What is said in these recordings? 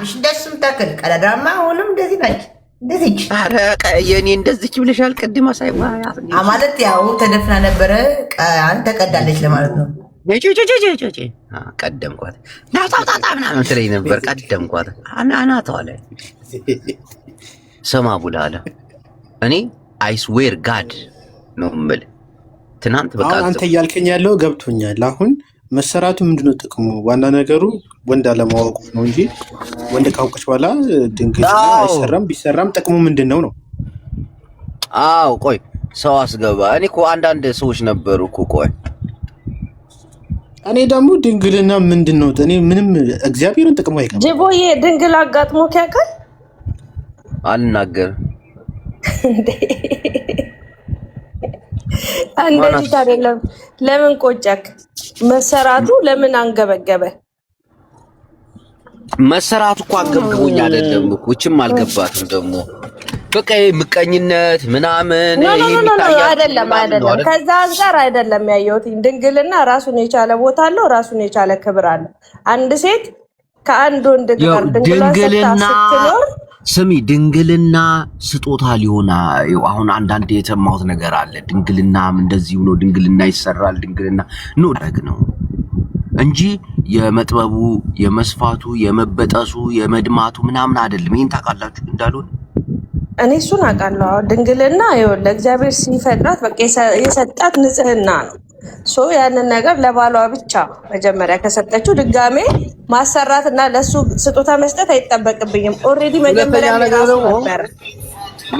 አፍሽ እንደሱም ተከል ቀዳዳማ ሆኖም እንደዚህ ነች እንደዚህ አረ የኔ እንደዚህ ብለሻል ቅድም አሳይዋ ማለት ያው ተደፍና ነበረ አንተ ቀዳለች ለማለት ነው ቀደምኳት ናታታታ ምናምን ትለኝ ነበር ቀደምኳት አናቷ ላይ ሰማ ቡላለ እኔ አይ ስዌር ጋድ ነው የምልህ ትናንት በቃ አንተ እያልከኝ ያለው ገብቶኛል አሁን መሰራቱ ምንድነው ጥቅሙ ዋና ነገሩ ወንድ አለማወቁ ነው እንጂ ወንድ ካውቀሽ በኋላ ድንግል አይሰራም ቢሰራም ጥቅሙ ምንድነው ነው አው ቆይ ሰው አስገባ እኔ እኮ አንዳንድ ሰዎች ነበሩ እኮ ቆይ እኔ ደግሞ ድንግልና ምንድነው እኔ ምንም እግዚአብሔርን ጥቅሙ አይቀርም ጅቦዬ ድንግል አጋጥሞክ ያውቃል አልናገርም እንደዚህ አይደለም ለምን ቆጨክ መሰራቱ ለምን አንገበገበ መሰራቱ እኮ አንገብግቦኝ አይደለም እኮ እችም አልገባትም ደግሞ በቃ ምቀኝነት ምናምን አይደለም ከዛ አንፃር አይደለም ያየሁት ድንግልና ራሱን የቻለ ቦታ አለው ራሱን የቻለ ክብር አለው አንድ ሴት ከአንድ ወንድ ጋር ድንግልና ስሚ ድንግልና ስጦታ ሊሆና አሁን አንዳንድ የተማውት ነገር አለ ድንግልናም እንደዚህ ነው ድንግልና ይሰራል ድንግልና ነው ደግ ነው እንጂ የመጥበቡ የመስፋቱ የመበጠሱ የመድማቱ ምናምን አይደለም ይሄን ታውቃላችሁ እንዳልሆነ እኔ እሱን አውቃለሁ ድንግልና ይኸውልህ እግዚአብሔር ሲፈጥራት በቃ የሰጣት ንጽህና ነው ሶ ያንን ነገር ለባሏ ብቻ መጀመሪያ ከሰጠችው ድጋሜ ማሰራትና ለሱ ስጦታ መስጠት አይጠበቅብኝም ኦሬዲ መጀመሪያ ነበር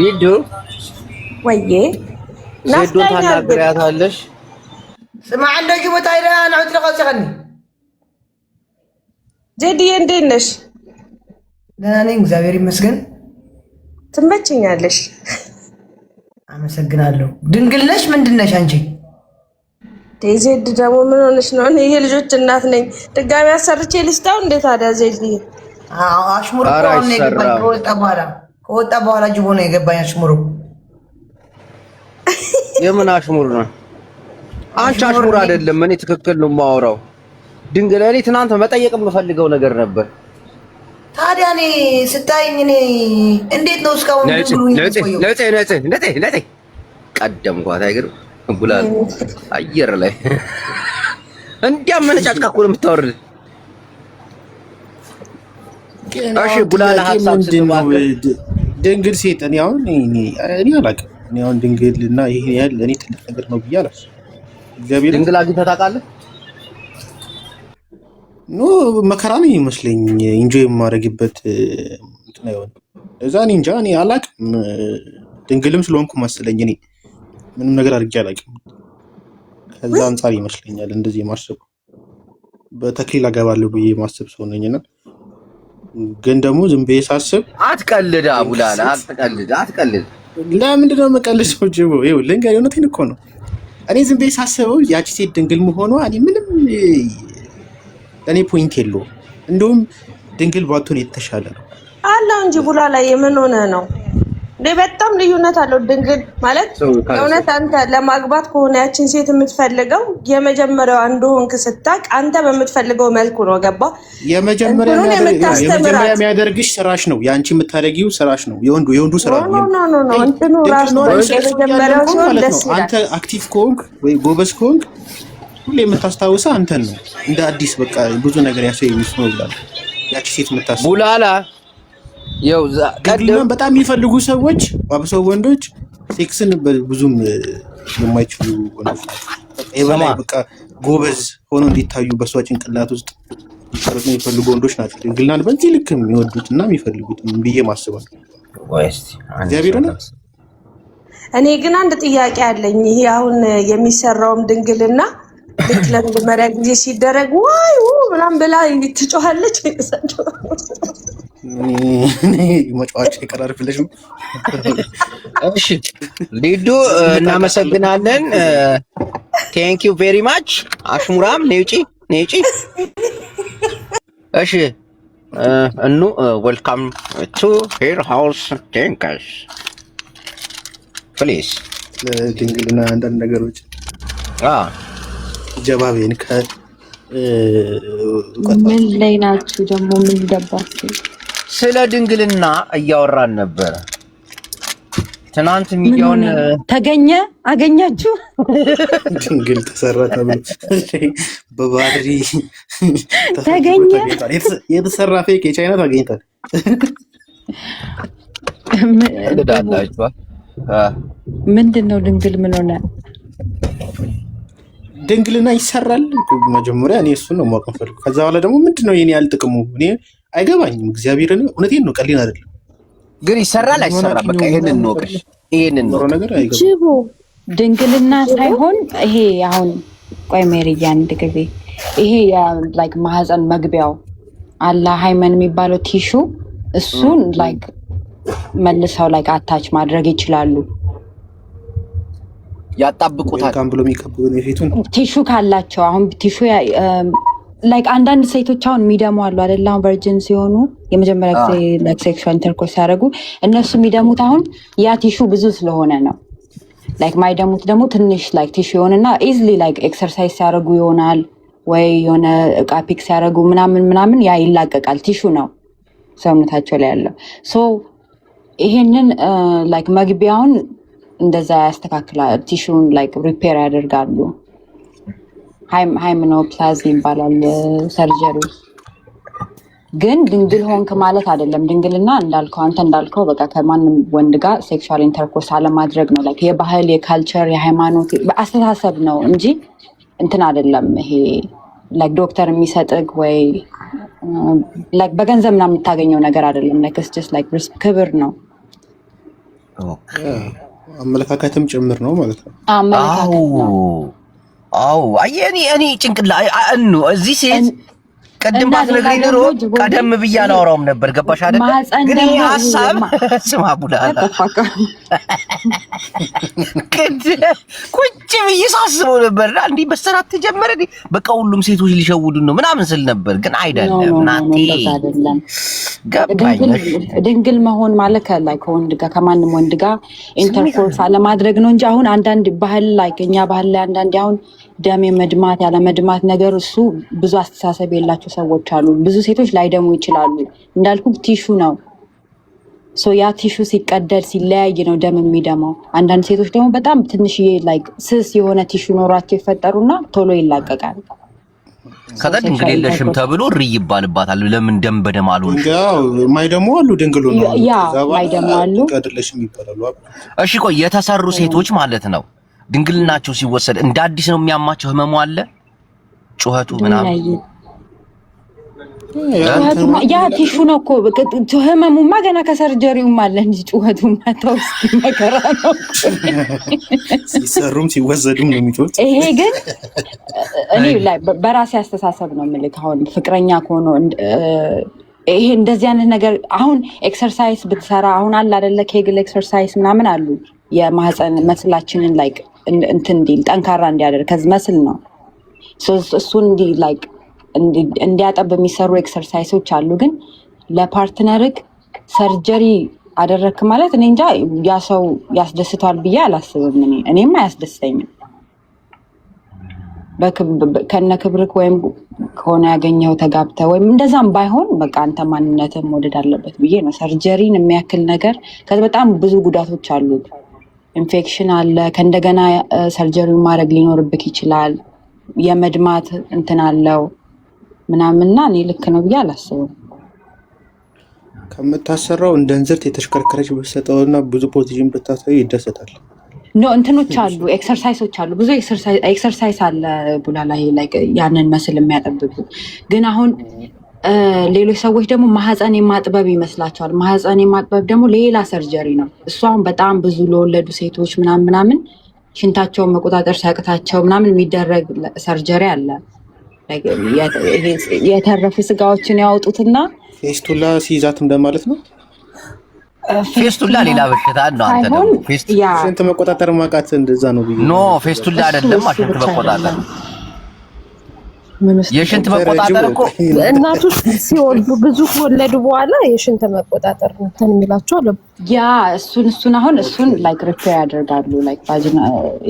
ቪዲዮ ወይዬ ናፍታኛለሽ ስማ እንደዚህ ቦታ አይዳ ናውት ለቀሰቀኒ ጄዲዬ እንዴት ነሽ ደህና ነኝ እግዚአብሔር ይመስገን ትመችኛለሽ አመሰግናለሁ ድንግል ነሽ ምንድን ነሽ አንቺ ዜድ ደግሞ ምን ሆነሽ ነው እኔ የልጆች እናት ነኝ ድጋሚ አሰርቼ ልስታው እንዴት ታዲያ ዜድ አሽሙር ከወጣ በኋላ ጅቦ ነው የገባኝ አሽሙሩ የምን አሽሙር ነው አንቺ አሽሙር አይደለም እኔ ትክክል ነው የማወራው ድንግል እኔ ትናንት መጠየቅ የምፈልገው ነገር ነበር ታዲያ እኔ ስታይኝ እኔ እንዴት ነው እስካሁን ለጤ ቀደምኳት አይገርም ቡላል አየር ላይ እንዲያመነጫጭቃ እኮ ነው የምታወርድ እሺ ቡላል ሀሳብ ስትባል ድንግል ሴት እኔ አሁን እኔ አላውቅም እኔ አሁን ድንግልና ይሄ ያለ እኔ ትልቅ ነገር ነው ብዬ አላስብም እግዚአብሔር ድንግል አግኝተህ ታውቃለህ ኖ መከራ ነው ይመስለኝ ኢንጆይ የማደርግበት እንትን አይሆን እዛ እኔ እንጃ እኔ አላውቅም ድንግልም ስለሆንኩ መሰለኝ እኔ ምንም ነገር አድርጌ አላውቅም ከዛ አንፃር ይመስለኛል እንደዚህ ማሰብ በተክሊል አገባለሁ ብዬ ማሰብ ሰው ነኝና ግን ደግሞ ዝም ብዬ ሳስብ አትቀልድ አቡላላ አትቀልድ ለምንድን ነው የምቀልደው ጅቦ ይኸው ልንገርህ እውነቴን እኮ ነው እኔ ዝም ብዬ ሳስበው ያቺ ሴት ድንግል መሆኗ እኔ ምንም ለእኔ ፖይንት የለውም እንደውም ድንግል ባትሆን የተሻለ ነው አላው እንጂ ቡላላ የምን ሆነ ነው በጣም ልዩነት አለው ድንግል ማለት እውነት አንተ ለማግባት ከሆነ ያችን ሴት የምትፈልገው የመጀመሪያው እንደሆንክ ስታቅ አንተ በምትፈልገው መልኩ ነው ገባ የመጀመሪያ የሚያደርግሽ ስራሽ ነው ያንቺ የምታደርጊው ስራሽ ነው የወንዱ ስራ ነው ኖ እንትኑ ራሱ የመጀመሪያው ሲሆን ደስ ይላል አንተ አክቲቭ ከሆንክ ወይ ጎበዝ ከሆንክ ሁሌ የምታስታውሰው አንተን ነው እንደ አዲስ በቃ ብዙ ነገር ያሰው የሚስነው ይላል ያቺ ሴት የምታስታውሰው ቡላላ ያው ቀደም በጣም የሚፈልጉ ሰዎች አብሰው ወንዶች ሴክስን ብዙም የማይችሉ ወንዶች ናቸው በቃ ጎበዝ ሆኖ እንዲታዩ በሷ ጭንቅላት ውስጥ ይፈርጡ የሚፈልጉ ወንዶች ናቸው ድንግልናን በዚህ ልክ የሚወዱትና የሚፈልጉት ብዬ ማስባለሁ ወይስ እግዚአብሔር ነው እኔ ግን አንድ ጥያቄ አለኝ ይሄ አሁን የሚሰራውም ድንግልና ልክ ለመጀመሪያ ጊዜ ሲደረግ ዋይ ምናምን ብላ ትጮሃለች መጫወቻ ይቀራርፍልሽ ነው እሺ ሊዱ እናመሰግናለን ቴንክ ዩ ቬሪ ማች አሽሙራም ነውጪ እሺ እኑ ዌልካም ቱ ሄር ሃውስ ቴንክስ ፕሊዝ ድንግልና አንዳንድ ነገሮች ጀባቤን ምን ላይ ናችሁ ደግሞ ምን ገባችሁ ስለ ድንግልና እያወራን ነበረ ትናንት። ሚዲያውን ተገኘ አገኛችሁ? ድንግል ተሰራ ተብሎ በባህሪ ተገኘ የተሰራ ፌክ የቻይና ታገኝታል። ምንድን ነው ድንግል? ምን ሆነ? ድንግልና ይሰራል። መጀመሪያ እኔ እሱን ነው ማወቅ ፈልጉ። ከዛ በኋላ ደግሞ ምንድን ነው የኔ ያህል ጥቅሙ እኔ አይገባኝም። እግዚአብሔርን እውነቴን ነው፣ ቀሊን አይደለም። ግን ይሰራል አይሰራም? በቃ ይሄንን ነው ቀሽ ይሄንን ነው ነገር አይገባም። ድንግልና ሳይሆን ይሄ አሁን ቆይ ሜሪያ አንድ ጊዜ ይሄ ላይክ ማህፀን መግቢያው አላ ሃይመን የሚባለው ቲሹ እሱን ላይክ መልሰው ላይክ አታች ማድረግ ይችላሉ። ያጣብቁታል ካም ብሎ የሚከብቡን የፊቱን ቲሹ ካላቸው አሁን ቲሹ ላይክ አንዳንድ ሴቶች አሁን የሚደሙ አሉ አይደል? አሁን ቨርጂን ሲሆኑ የመጀመሪያ ጊዜ ላይክ ሴክሹዋል ኢንተርኮርስ ሲያደርጉ እነሱ የሚደሙት አሁን ያ ቲሹ ብዙ ስለሆነ ነው። ላይክ ማይደሙት ደግሞ ትንሽ ላይክ ቲሹ ይሆንና ኢዝሊ ላይክ ኤክሰርሳይዝ ሲያደርጉ ይሆናል ወይ የሆነ እቃ ፒክ ሲያደርጉ ምናምን ያ ይላቀቃል። ቲሹ ነው ሰውነታቸው ላይ ያለው። ሶ ይሄንን ላይክ መግቢያውን እንደዛ ያስተካክላል። ቲሹን ላይክ ሪፔር ያደርጋሉ። ሃይመኖፕላዝም ይባላል ሰርጀሪ። ግን ድንግል ሆንክ ማለት አይደለም። ድንግልና እንዳልከው አንተ እንዳልከው በቃ ከማንም ወንድ ጋር ሴክሹዋል ኢንተርኮርስ አለማድረግ ነው። ላይክ የባህል የካልቸር የሃይማኖት አስተሳሰብ ነው እንጂ እንትን አይደለም። ይሄ ላይክ ዶክተር የሚሰጥግ ወይ ላይክ በገንዘብ ምናምን የምታገኘው ነገር አይደለም። ላይክ ኢትስ ጀስት ላይክ ክብር ነው። አመለካከትም ጭምር ነው ማለት ነው። አመለካከት ነው። አዎ እኔ ጭንቅላ እዚህ ሴት ቀደም ባትነግሪኝ ኖሮ ቀደም ብዬ አላወራውም ነበር። ገባሽ አይደል? ግን ሐሳብ ስማ ቡላላ ቁጭ ብዬ ሳስበው ነበርና እንዲህ በሰራት ተጀመረ በቃ ሁሉም ሴቶች ሊሸውዱን ነው ምናምን ስል ነበር። ግን አይደለም ናቴ ገባኝ። ድንግል መሆን ማለት ላይ ከወንድ ጋር ከማንም ወንድ ጋር ኢንተርኮርስ አለማድረግ ነው እንጂ አሁን አንዳንድ ባህል ላይ እኛ ባህል ላይ አንዳንድ አሁን ደም የመድማት ያለ መድማት ነገር እሱ ብዙ አስተሳሰብ የላቸው ሰዎች አሉ። ብዙ ሴቶች ላይደሙ ይችላሉ። እንዳልኩ ቲሹ ነው። ሶ ያ ቲሹ ሲቀደድ ሲለያይ ነው ደም የሚደማው። አንዳንድ ሴቶች ደግሞ በጣም ትንሽዬ ላይክ ስስ የሆነ ቲሹ ኖሯቸው ይፈጠሩና ቶሎ ይላቀቃል። ከዛ ድንግል የለሽም ተብሎ ሪ ይባልባታል። ለምን ደም በደም አልሆንሽ? ማይደሙ አሉ ድንግሉ ነው ያ ማይደሙ አሉ ቀድለሽም ይባላሉ። እሺ ቆይ የተሰሩ ሴቶች ማለት ነው ድንግልናቸው ሲወሰድ እንደ አዲስ ነው የሚያማቸው? ህመሙ አለ ጩኸቱ ምናምን ያ ቲሹ ነው እኮ ህመሙማ ገና ከሰርጀሪውም አለ እንጂ ጩኸቱማ ተው እስኪ መከራ ነው። ሲሰሩም ሲወሰዱም ነው የሚጮት። ይሄ ግን እኔ ላይ በራሴ አስተሳሰብ ነው የምልክ። አሁን ፍቅረኛ ከሆነ ይሄ እንደዚህ አይነት ነገር አሁን ኤክሰርሳይዝ ብትሰራ አሁን አለ አይደለ ኬግል ኤክሰርሳይዝ ምናምን አሉ የማህፀን መስላችንን ላይክ እንትን እንዲል ጠንካራ እንዲያደርግ ከዚህ መስል ነው እሱን እንዲ ላይክ እንዲያጠብ የሚሰሩ ኤክሰርሳይሶች አሉ። ግን ለፓርትነርክ ሰርጀሪ አደረክ ማለት እኔ እንጃ ያ ሰው ያስደስቷል ብዬ አላስብም። እኔም አያስደስተኝም። ከነ ክብርክ ወይም ከሆነ ያገኘው ተጋብተ ወይም እንደዛም ባይሆን በቃ አንተ ማንነትን መውደድ አለበት ብዬ ነው። ሰርጀሪን የሚያክል ነገር ከዚ በጣም ብዙ ጉዳቶች አሉት። ኢንፌክሽን አለ። ከእንደገና ሰርጀሪውን ማድረግ ሊኖርብክ ይችላል። የመድማት እንትን አለው ምናምንና እኔ ልክ ነው ብዬ አላስብም። ከምታሰራው እንደ እንዝርት የተሽከርከረች ብትሰጠውና ብዙ ፖዚሽን ብታሳይ ይደሰታል። ኖ እንትኖች አሉ፣ ኤክሰርሳይሶች አሉ፣ ብዙ ኤክሰርሳይዝ አለ ቡላላ ላይክ ያንን መስል የሚያጠብቡ። ግን አሁን ሌሎች ሰዎች ደግሞ ማህፀን የማጥበብ ይመስላቸዋል። ማህፀን የማጥበብ ደግሞ ሌላ ሰርጀሪ ነው እሱ። አሁን በጣም ብዙ ለወለዱ ሴቶች ምናምን ሽንታቸውን መቆጣጠር ሲያቅታቸው ምናምን የሚደረግ ሰርጀሪ አለ። የተረፉ ስጋዎችን ያወጡትና ፌስቱላ ሲይዛት እንደማለት ነው። ፌስቱላ ሌላ በሽታ ነው። አንተ ደግሞ ሽንት መቆጣጠር ማቃት እንደዛ ነው ብዬ ኖ ፌስቱላ አይደለም። ሽንት መቆጣጠር የሽንት መቆጣጠር እኮ እናቶች ሲወልዱ ብዙ ከወለዱ በኋላ የሽንት መቆጣጠር እንትን የሚላቸው አለ። ያ እሱን አሁን እሱን ላይክ ሪፔር ያደርጋሉ። ላይክ ቫጂና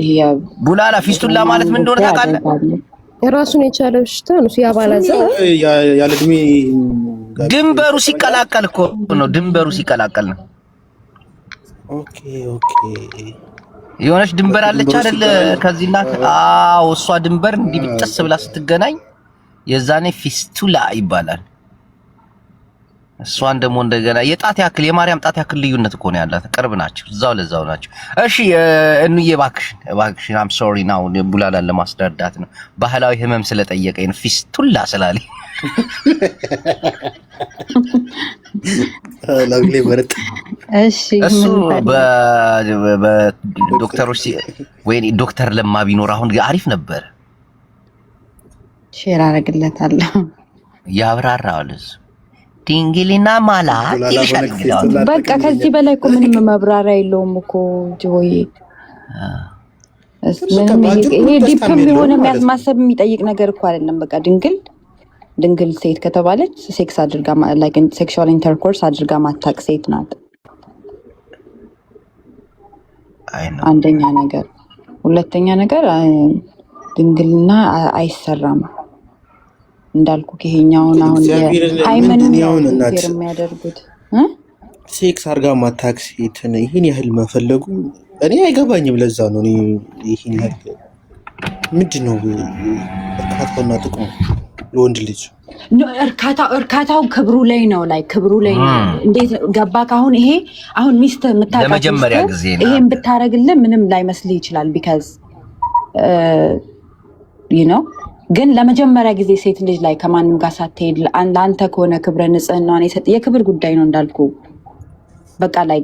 ይሄ ቡላላ ፌስቱላ ማለት ምን እንደሆነ ታውቃለህ? የራሱን የቻለ በሽታ ነው። ያባላዘ ያለ እድሜ ድንበሩ ሲቀላቀል እኮ ነው። ድንበሩ ሲቀላቀል ነው። ኦኬ የሆነች ድንበር አለች አይደል? ከዚህና አዎ፣ እሷ ድንበር እንዲህ ብጥስ ብላ ስትገናኝ የዛኔ ፊስቱላ ይባላል። እሷን ደግሞ እንደገና የጣት ያክል የማርያም ጣት ያክል ልዩነት እኮ ነው ያላት። ቅርብ ናቸው፣ እዛው ለዛው ናቸው። እሺ እንዬ እባክሽን አም ሶሪ ናው ቡላላን ለማስረዳት ነው። ባህላዊ ህመም ስለጠየቀኝ ነው ፊስቱላ ስላለኝ። ላግሌ በረጥ እሺ እሱ በዶክተሮች ወይ ዶክተር ለማ ቢኖር አሁን አሪፍ ነበር። ሼር አደርግለታለሁ ያብራራዋል እሱ ድንግልና ማለት ይልሻል። በቃ ከዚህ በላይ እኮ ምንም መብራሪያ የለውም እኮ ጆይ። ይሄ ዲፕም የሆነ ማሰብ የሚጠይቅ ነገር እኮ አይደለም። በቃ ድንግል ሴት ከተባለች ሴክስ አድርጋ ላይክ ሴክሹዋል ኢንተርኮርስ አድርጋ ማታቅ ሴት ናት። አንደኛ ነገር፣ ሁለተኛ ነገር ድንግልና አይሰራም እንዳልኩ ይሄኛውን አሁን ሃይማኖት የሚያደርጉት ሴክስ አድርጋ ማታቅ ሴትን ይህን ያህል መፈለጉ እኔ አይገባኝም። ለዛ ነው እኔ ይህን ያህል ምንድነው እርካታውና ጥቅሙ ለወንድ ልጅ? እርካታው ክብሩ ላይ ነው። ላይ ክብሩ ላይ ነው። እንዴት ገባ? ካሁን ይሄ አሁን ሚስት ለመጀመሪያ ጊዜ ነው ይሄን ብታረግልህ ምንም ላይመስልህ ይችላል። ቢካዝ ግን ለመጀመሪያ ጊዜ ሴት ልጅ ላይ ከማንም ጋር ሳትሄድ ለአንተ ከሆነ ክብረ ንጽህናዋን የሰጥ የክብር ጉዳይ ነው እንዳልኩ። በቃ ላይ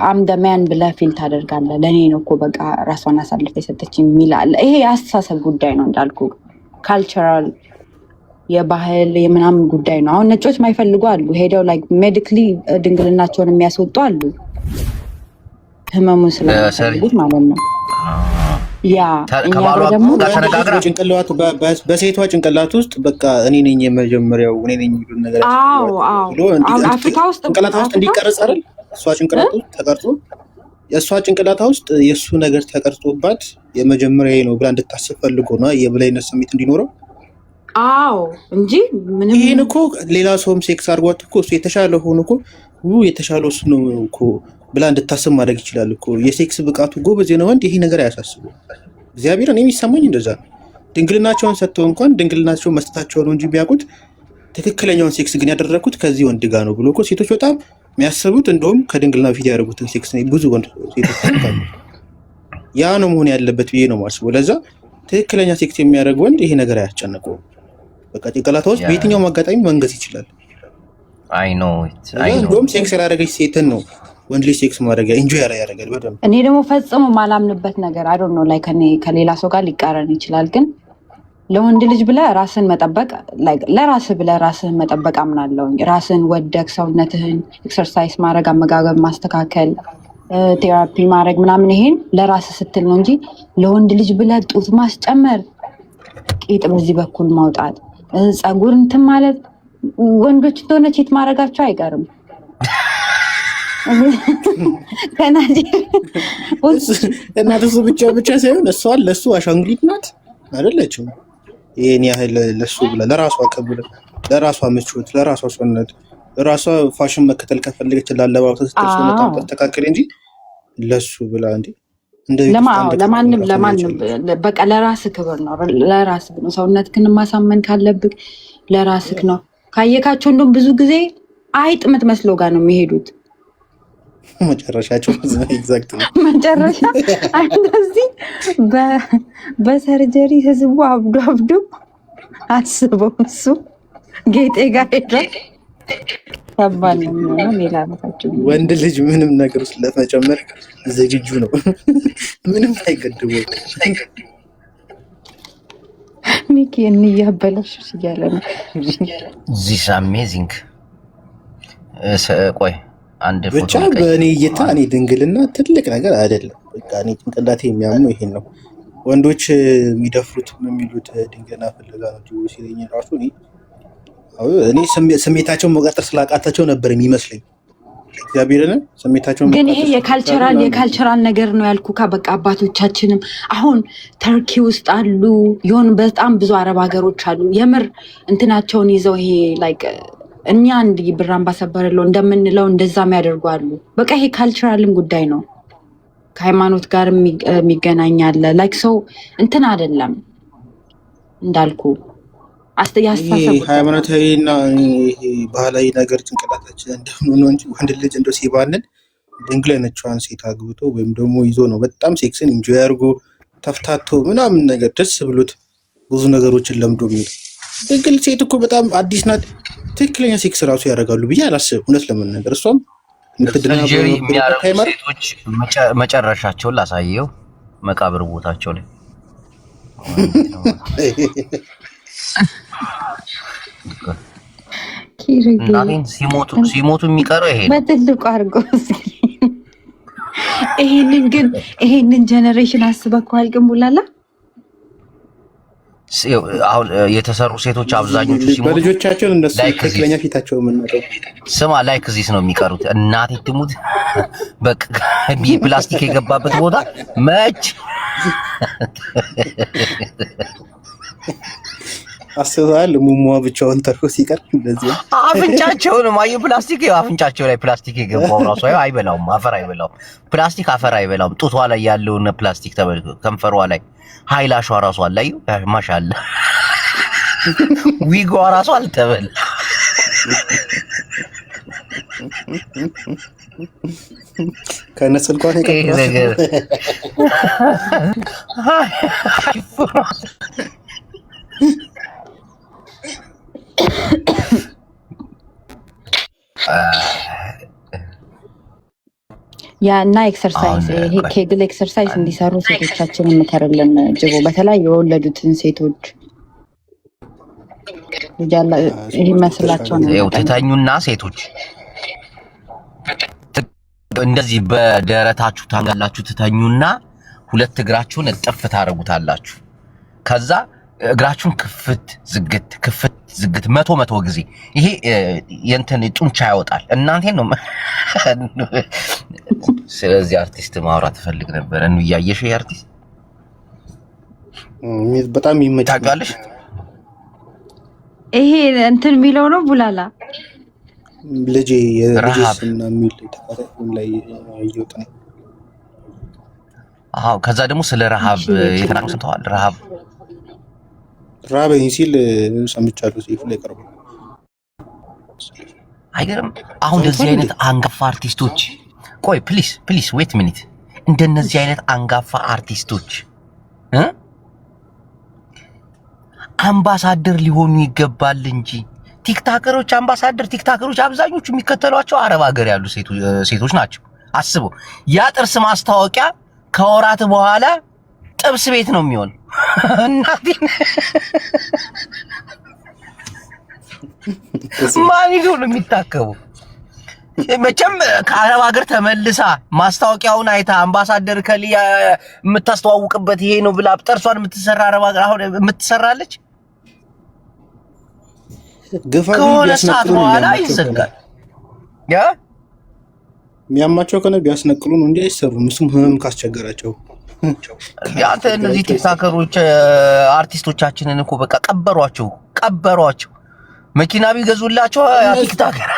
አምደ ማን ብለህ ፊል ታደርጋለህ። ለእኔ ነው እኮ በቃ ራሷን አሳልፈ የሰጠች የሚል አለ። ይሄ የአስተሳሰብ ጉዳይ ነው እንዳልኩ። ካልቸራል የባህል የምናምን ጉዳይ ነው። አሁን ነጮች ማይፈልጉ አሉ፣ ሄደው ላይ ሜዲክሊ ድንግልናቸውን የሚያስወጡ አሉ፣ ህመሙን ስለሚፈልጉት ማለት ነው። ያ እኛ ደግሞ በሴቷ ጭንቅላት ውስጥ በቃ እኔ ነኝ የመጀመሪያው እኔ ነኝ የሚሉት ነገር አፍሪካ ውስጥ ጭንቅላታ ውስጥ እንዲቀረጽ አይደል? እሷ ጭንቅላት ውስጥ ተቀርጾ የእሷ ጭንቅላታ ውስጥ የእሱ ነገር ተቀርጾባት የመጀመሪያ ነው ብላ እንድታስብ ፈልጎ ነው የበላይነት ስሜት እንዲኖረው። አዎ እንጂ ምንም ይሄን እኮ ሌላ ሰውም ሴክስ አድርጓት እኮ እሱ የተሻለ ሆኖ እኮ የተሻለው እሱ ነው እኮ ብላ እንድታስብ ማድረግ ይችላል እኮ። የሴክስ ብቃቱ ጎበዝ ነው ወንድ ይሄ ነገር አያሳስበው። እግዚአብሔርን የሚሰማኝ እንደዛ ነው። ድንግልናቸውን ሰጥተው እንኳን ድንግልናቸውን መስጠታቸው ነው እንጂ ቢያውቁት ትክክለኛውን ሴክስ ግን ያደረኩት ከዚህ ወንድ ጋር ነው ብሎ እኮ ሴቶች በጣም የሚያስቡት እንደውም ከድንግልና በፊት ያደረጉትን ሴክስ ነው። ብዙ ወንድ ሴቶች ያ ነው መሆን ያለበት ብዬ ነው የማስበው። ለዛ ትክክለኛ ሴክስ የሚያደርግ ወንድ ይሄ ነገር አያስጨንቀውም። በቃ ጭንቅላታ ውስጥ በየትኛውም አጋጣሚ መንገስ ይችላል። እንደውም ሴክስ ያላደረገች ሴትን ነው ወንድ ልጅ ሴክስ ማድረግ ኢንጆይ ያደርጋል በደንብ። እኔ ደግሞ ፈጽሞ ማላምንበት ነገር አይ ዶንት ኖ ላይ ከሌላ ሰው ጋር ሊቃረን ይችላል፣ ግን ለወንድ ልጅ ብለህ ራስን መጠበቅ ለራስህ ብለህ ራስህን መጠበቅ አምናለሁ። ራስን ወደክ ሰውነትህን ኤክሰርሳይዝ ማድረግ፣ አመጋገብ ማስተካከል፣ ቴራፒ ማድረግ ምናምን ይሄን ለራስህ ስትል ነው እንጂ ለወንድ ልጅ ብለህ ጡት ማስጨመር፣ ቂጥ በዚህ በኩል ማውጣት፣ ፀጉር እንትን ማለት ወንዶች እንደሆነ ቼት ማድረጋቸው አይቀርም። እናት እሱ ብቻ ሳይሆን እሷን ለእሱ አሻንጉሊት ናት አይደለችም። ይህን ያህል ለእሱ ብላ ለራሷ ክብር፣ ለራሷ ምቾት፣ ለራሷ ሰውነት፣ ለራሷ ፋሽን መከተል ከፈለገች ላለባበሷ ስትል ሰውነቷን ታስተካክል እንጂ ለሱ ብላ እንዲ ለማንም በቃ ለራስህ ክብር ነው። ለራስህ ነው። ሰውነትህን ማሳመን ካለብህ ለራስህ ነው። ካየካቸው እንደውም ብዙ ጊዜ አይጥ የምትመስለው ጋር ነው የሚሄዱት። መጨረሻቸው ኤግዛክት ነው። መጨረሻ እንደዚህ በሰርጀሪ ህዝቡ አብዶ አስበው እሱ ጌጤ ጋር ሄደ ከባድ ነው የሚሆነው። ሌላ ነታቸው ወንድ ልጅ ምንም ነገር ውስጥ ለመጨመር ዝግጁ ነው። ምንም አይገድበው። ሚኪ እንያበላሽ እያለ ነው። ዚስ አሜዚንግ ቆይ አንድ ፎቶ ብቻ በእኔ እይታ እኔ ድንግልና ትልቅ ነገር አይደለም። በቃ እኔ ጭንቅላቴ የሚያምነው ይሄን ነው። ወንዶች የሚደፍሩት የሚሉት ድንግልና ፍለጋ ነው ሲለኝ ራሱ እኔ ስሜታቸውን መቆጣጠር ስላቃታቸው ነበር የሚመስለኝ። እግዚአብሔርን ስሜታቸውን ግን ይሄ የካልቸራል ነገር ነው ያልኩ። በቃ አባቶቻችንም አሁን ተርኪ ውስጥ አሉ፣ የሆኑ በጣም ብዙ አረብ ሀገሮች አሉ። የምር እንትናቸውን ይዘው ይሄ ላይክ እኛ አንድ ብር አምባሳደር ነው እንደምንለው እንደዛም ያደርጓሉ። በቃ ይሄ ካልቸራልም ጉዳይ ነው። ከሃይማኖት ጋር የሚገናኝ አለ። ላይክ ሰው እንትን አይደለም እንዳልኩ ያስተሳሰብ ሃይማኖታዊና ባህላዊ ነገር ጭንቅላታችን እንደምን ነው እንጂ ወንድ ልጅ እንደው ሲባልን ድንግል አይነቿን ሴት አግብቶ ወይም ደግሞ ይዞ ነው በጣም ሴክስን ኢንጆይ አድርጎ ተፍታቶ ምናምን ነገር ደስ ብሎት ብዙ ነገሮችን ለምዶ የሚል ድንግል ሴት እኮ በጣም አዲስ ናት። ትክክለኛ ሴክስ ራሱ ያደርጋሉ ብዬ አላስብም። እውነት ለመናገር እሷም ሰርጀሪ የሚያደርጉ ሴቶች መጨረሻቸውን ላሳየው መቃብር ቦታቸው ላይ እናቴን ሲሞቱ የሚቀረው ይሄ በትልቁ አድርጎ ይሄንን ጀነሬሽን አስበከዋል። ግን ቡላላ አሁን የተሰሩ ሴቶች አብዛኞቹ ሲሞቱ በልጆቻቸው እነሱ ትክክለኛ ፊታቸው የምናደው ስማ ላይክ እዚህ ነው የሚቀሩት። እናቴ ትሙት በቃ ፕላስቲክ የገባበት ቦታ መች አስበዋል። ሙሟ ብቻውን ተርፎ ሲቀር እንደዚህ አፍንጫቸውን ማየ ፕላስቲክ አፍንጫቸው ላይ ፕላስቲክ የገባው ራሱ አይበላውም፣ አፈር አይበላውም። ፕላስቲክ አፈር አይበላውም። ጡቷ ላይ ያለውን ፕላስቲክ ተመልከቱ። ከንፈሯ ላይ ሃይላሿ ራሱ አላዩ ማሻአላ ዊጓ ራሱ አልተበላ። ከነስልኳ ነገር ያ እና ኤክሰርሳይዝ ይሄ ኬግል ኤክሰርሳይዝ እንዲሰሩ ሴቶቻችን እንከርልን። ጅቦ በተለይ የወለዱትን ሴቶች ልጅ ይሄ መስላቸው ነው። ያው ተታኙና ሴቶች እንደዚህ በደረታችሁ ታንጋላችሁ። ተታኙና ሁለት እግራችሁን እጥፍ ታረጉታላችሁ። ከዛ እግራችሁን ክፍት ዝግት መቶ ጊዜ ይሄ የእንትን ጡንቻ ያወጣል። እናንተን ነው። ስለዚህ አርቲስት ማውራት ፈልግ ነበር። እያየሽ አርቲስት በጣም ይመቻል። ይሄ እንትን የሚለው ነው ቡላላ ልጄ የልጅስና የሚል ተፈራም ላይ ይወጣ ነው። አዎ ከዛ ደግሞ ስለ ረሃብ የተናገሩ ሰምተዋል። ራበኝ ሲል ሰምቻለሁ። ሲፉ ላይ ቀርቦ አይገርም። አሁን እንደዚህ አይነት አንጋፋ አርቲስቶች ቆይ ፕሊስ ዌት ሚኒት እንደነዚህ አይነት አንጋፋ አርቲስቶች አምባሳደር ሊሆኑ ይገባል እንጂ ቲክታከሮች አብዛኞቹ የሚከተሏቸው አረብ ሀገር ያሉ ሴቶች ናቸው። አስበው ያ ጥርስ ማስታወቂያ ከወራት በኋላ ጥብስ ቤት ነው የሚሆን። እናቴን ማን ይዞ ነው የሚታከቡ? መቼም ከአረብ ሀገር ተመልሳ ማስታወቂያውን አይታ አምባሳደር ከሊያ የምታስተዋውቅበት ይሄ ነው ብላ ጥርሷን የምትሰራ አረብ ሀገር አሁን የምትሰራለች። ከሆነ ሰዓት በኋላ ይዘጋል። የሚያማቸው ከሆነ ቢያስነቅሉ ነው እንጂ አይሰሩም። እሱም ህመም ካስቸገራቸው ያንተ እነዚህ ቲክታከሮች አርቲስቶቻችንን እኮ በቃ ቀበሯቸው። መኪና ቢገዙላቸው ቲክታከር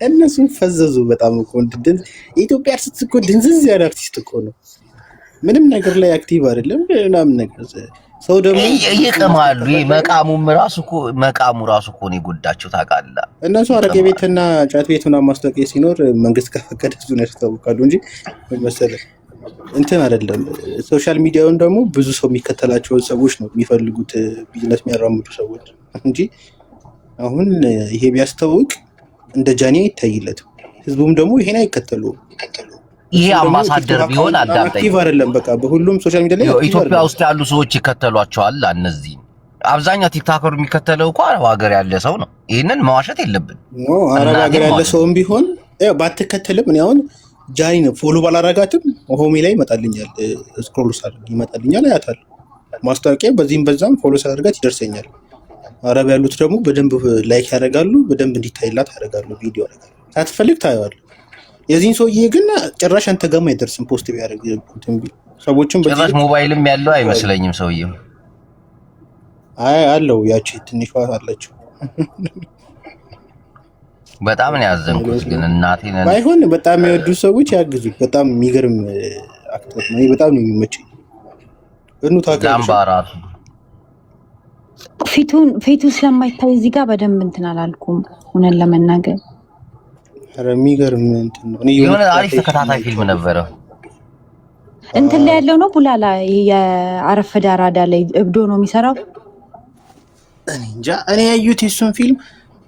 እነሱም ፈዘዙ በጣም እኮ ኢትዮጵያ አርቲስት እኮ ድንዝዝ ያለ አርቲስት እኮ ነው። ምንም ነገር ላይ አክቲቭ አይደለም ምናምን ነገር ሰው ደግሞ ይቀማሉ። መቃሙ ራሱ እኮ ነው የጎዳቸው ታውቃለህ። እነሱ አረቄ ቤትና ጫት ቤት ምናምን ማስታወቂያ ሲኖር መንግስት ከፈቀደ እሱን ያስታውቃሉ እንጂ መሰለህ እንትን አይደለም። ሶሻል ሚዲያውን ደግሞ ብዙ ሰው የሚከተላቸውን ሰዎች ነው የሚፈልጉት ቢዝነስ የሚያራምዱ ሰዎች እንጂ አሁን ይሄ ቢያስተዋውቅ እንደ ጃኒ አይታይለትም። ህዝቡም ደግሞ ይሄን አይከተሉም። ይሄ አምባሳደር ቢሆን አዳምጠኝ አክቲቭ አይደለም። በቃ በሁሉም ሶሻል ሚዲያ ላይ ኢትዮጵያ ውስጥ ያሉ ሰዎች ይከተሏቸዋል። እነዚህ አብዛኛው ቲክታከሩ የሚከተለው እኮ አረብ ሀገር ያለ ሰው ነው። ይሄንን መዋሸት የለብን። አረብ ሀገር ያለ ሰውም ቢሆን ባትከተልም እኔ አሁን ጃኒ ነው ፎሎ ባላረጋትም ሆሜ ላይ ይመጣልኛል፣ ስክሮል ሳደርግ ይመጣልኛል፣ አያታለሁ። ማስታወቂያ በዚህም በዛም ፎሎ ሳደርጋት ይደርሰኛል። አረብ ያሉት ደግሞ በደንብ ላይክ ያደርጋሉ፣ በደንብ እንዲታይላት ያደርጋሉ። ቪዲዮ ሳትፈልግ ታየዋለህ። የዚህን ሰውዬ ግን ጭራሽ አንተ ጋር አይደርስም። ፖስት ቢያደርግ ሰዎችን ጭራሽ ሞባይልም ያለው አይመስለኝም ሰውዬው። አይ አለው ያቺ ትንሿ አለችው። በጣም ነው ያዘንኩት ግን እናቴን ባይሆን በጣም የሚወዱ ሰዎች ያግዙት። በጣም የሚገርም አክተር ነው። በጣም ነው የሚመቸኝ። እኑ ታውቃለሽ ላምባራቱ ፊቱ ስለማይታይ እዚህ ጋር በደንብ እንትን አላልኩም እውነት ለመናገር። ኧረ የሚገርም እንትን ነው። እኔ የሆነ አሪፍ ተከታታይ ፊልም ነበረ። እንትን ላይ ያለው ነው ቡላላ የአረፈደ አራዳ ላይ እብዶ ነው የሚሰራው። እኔ እንጃ እኔ ያየሁት የእሱን ፊልም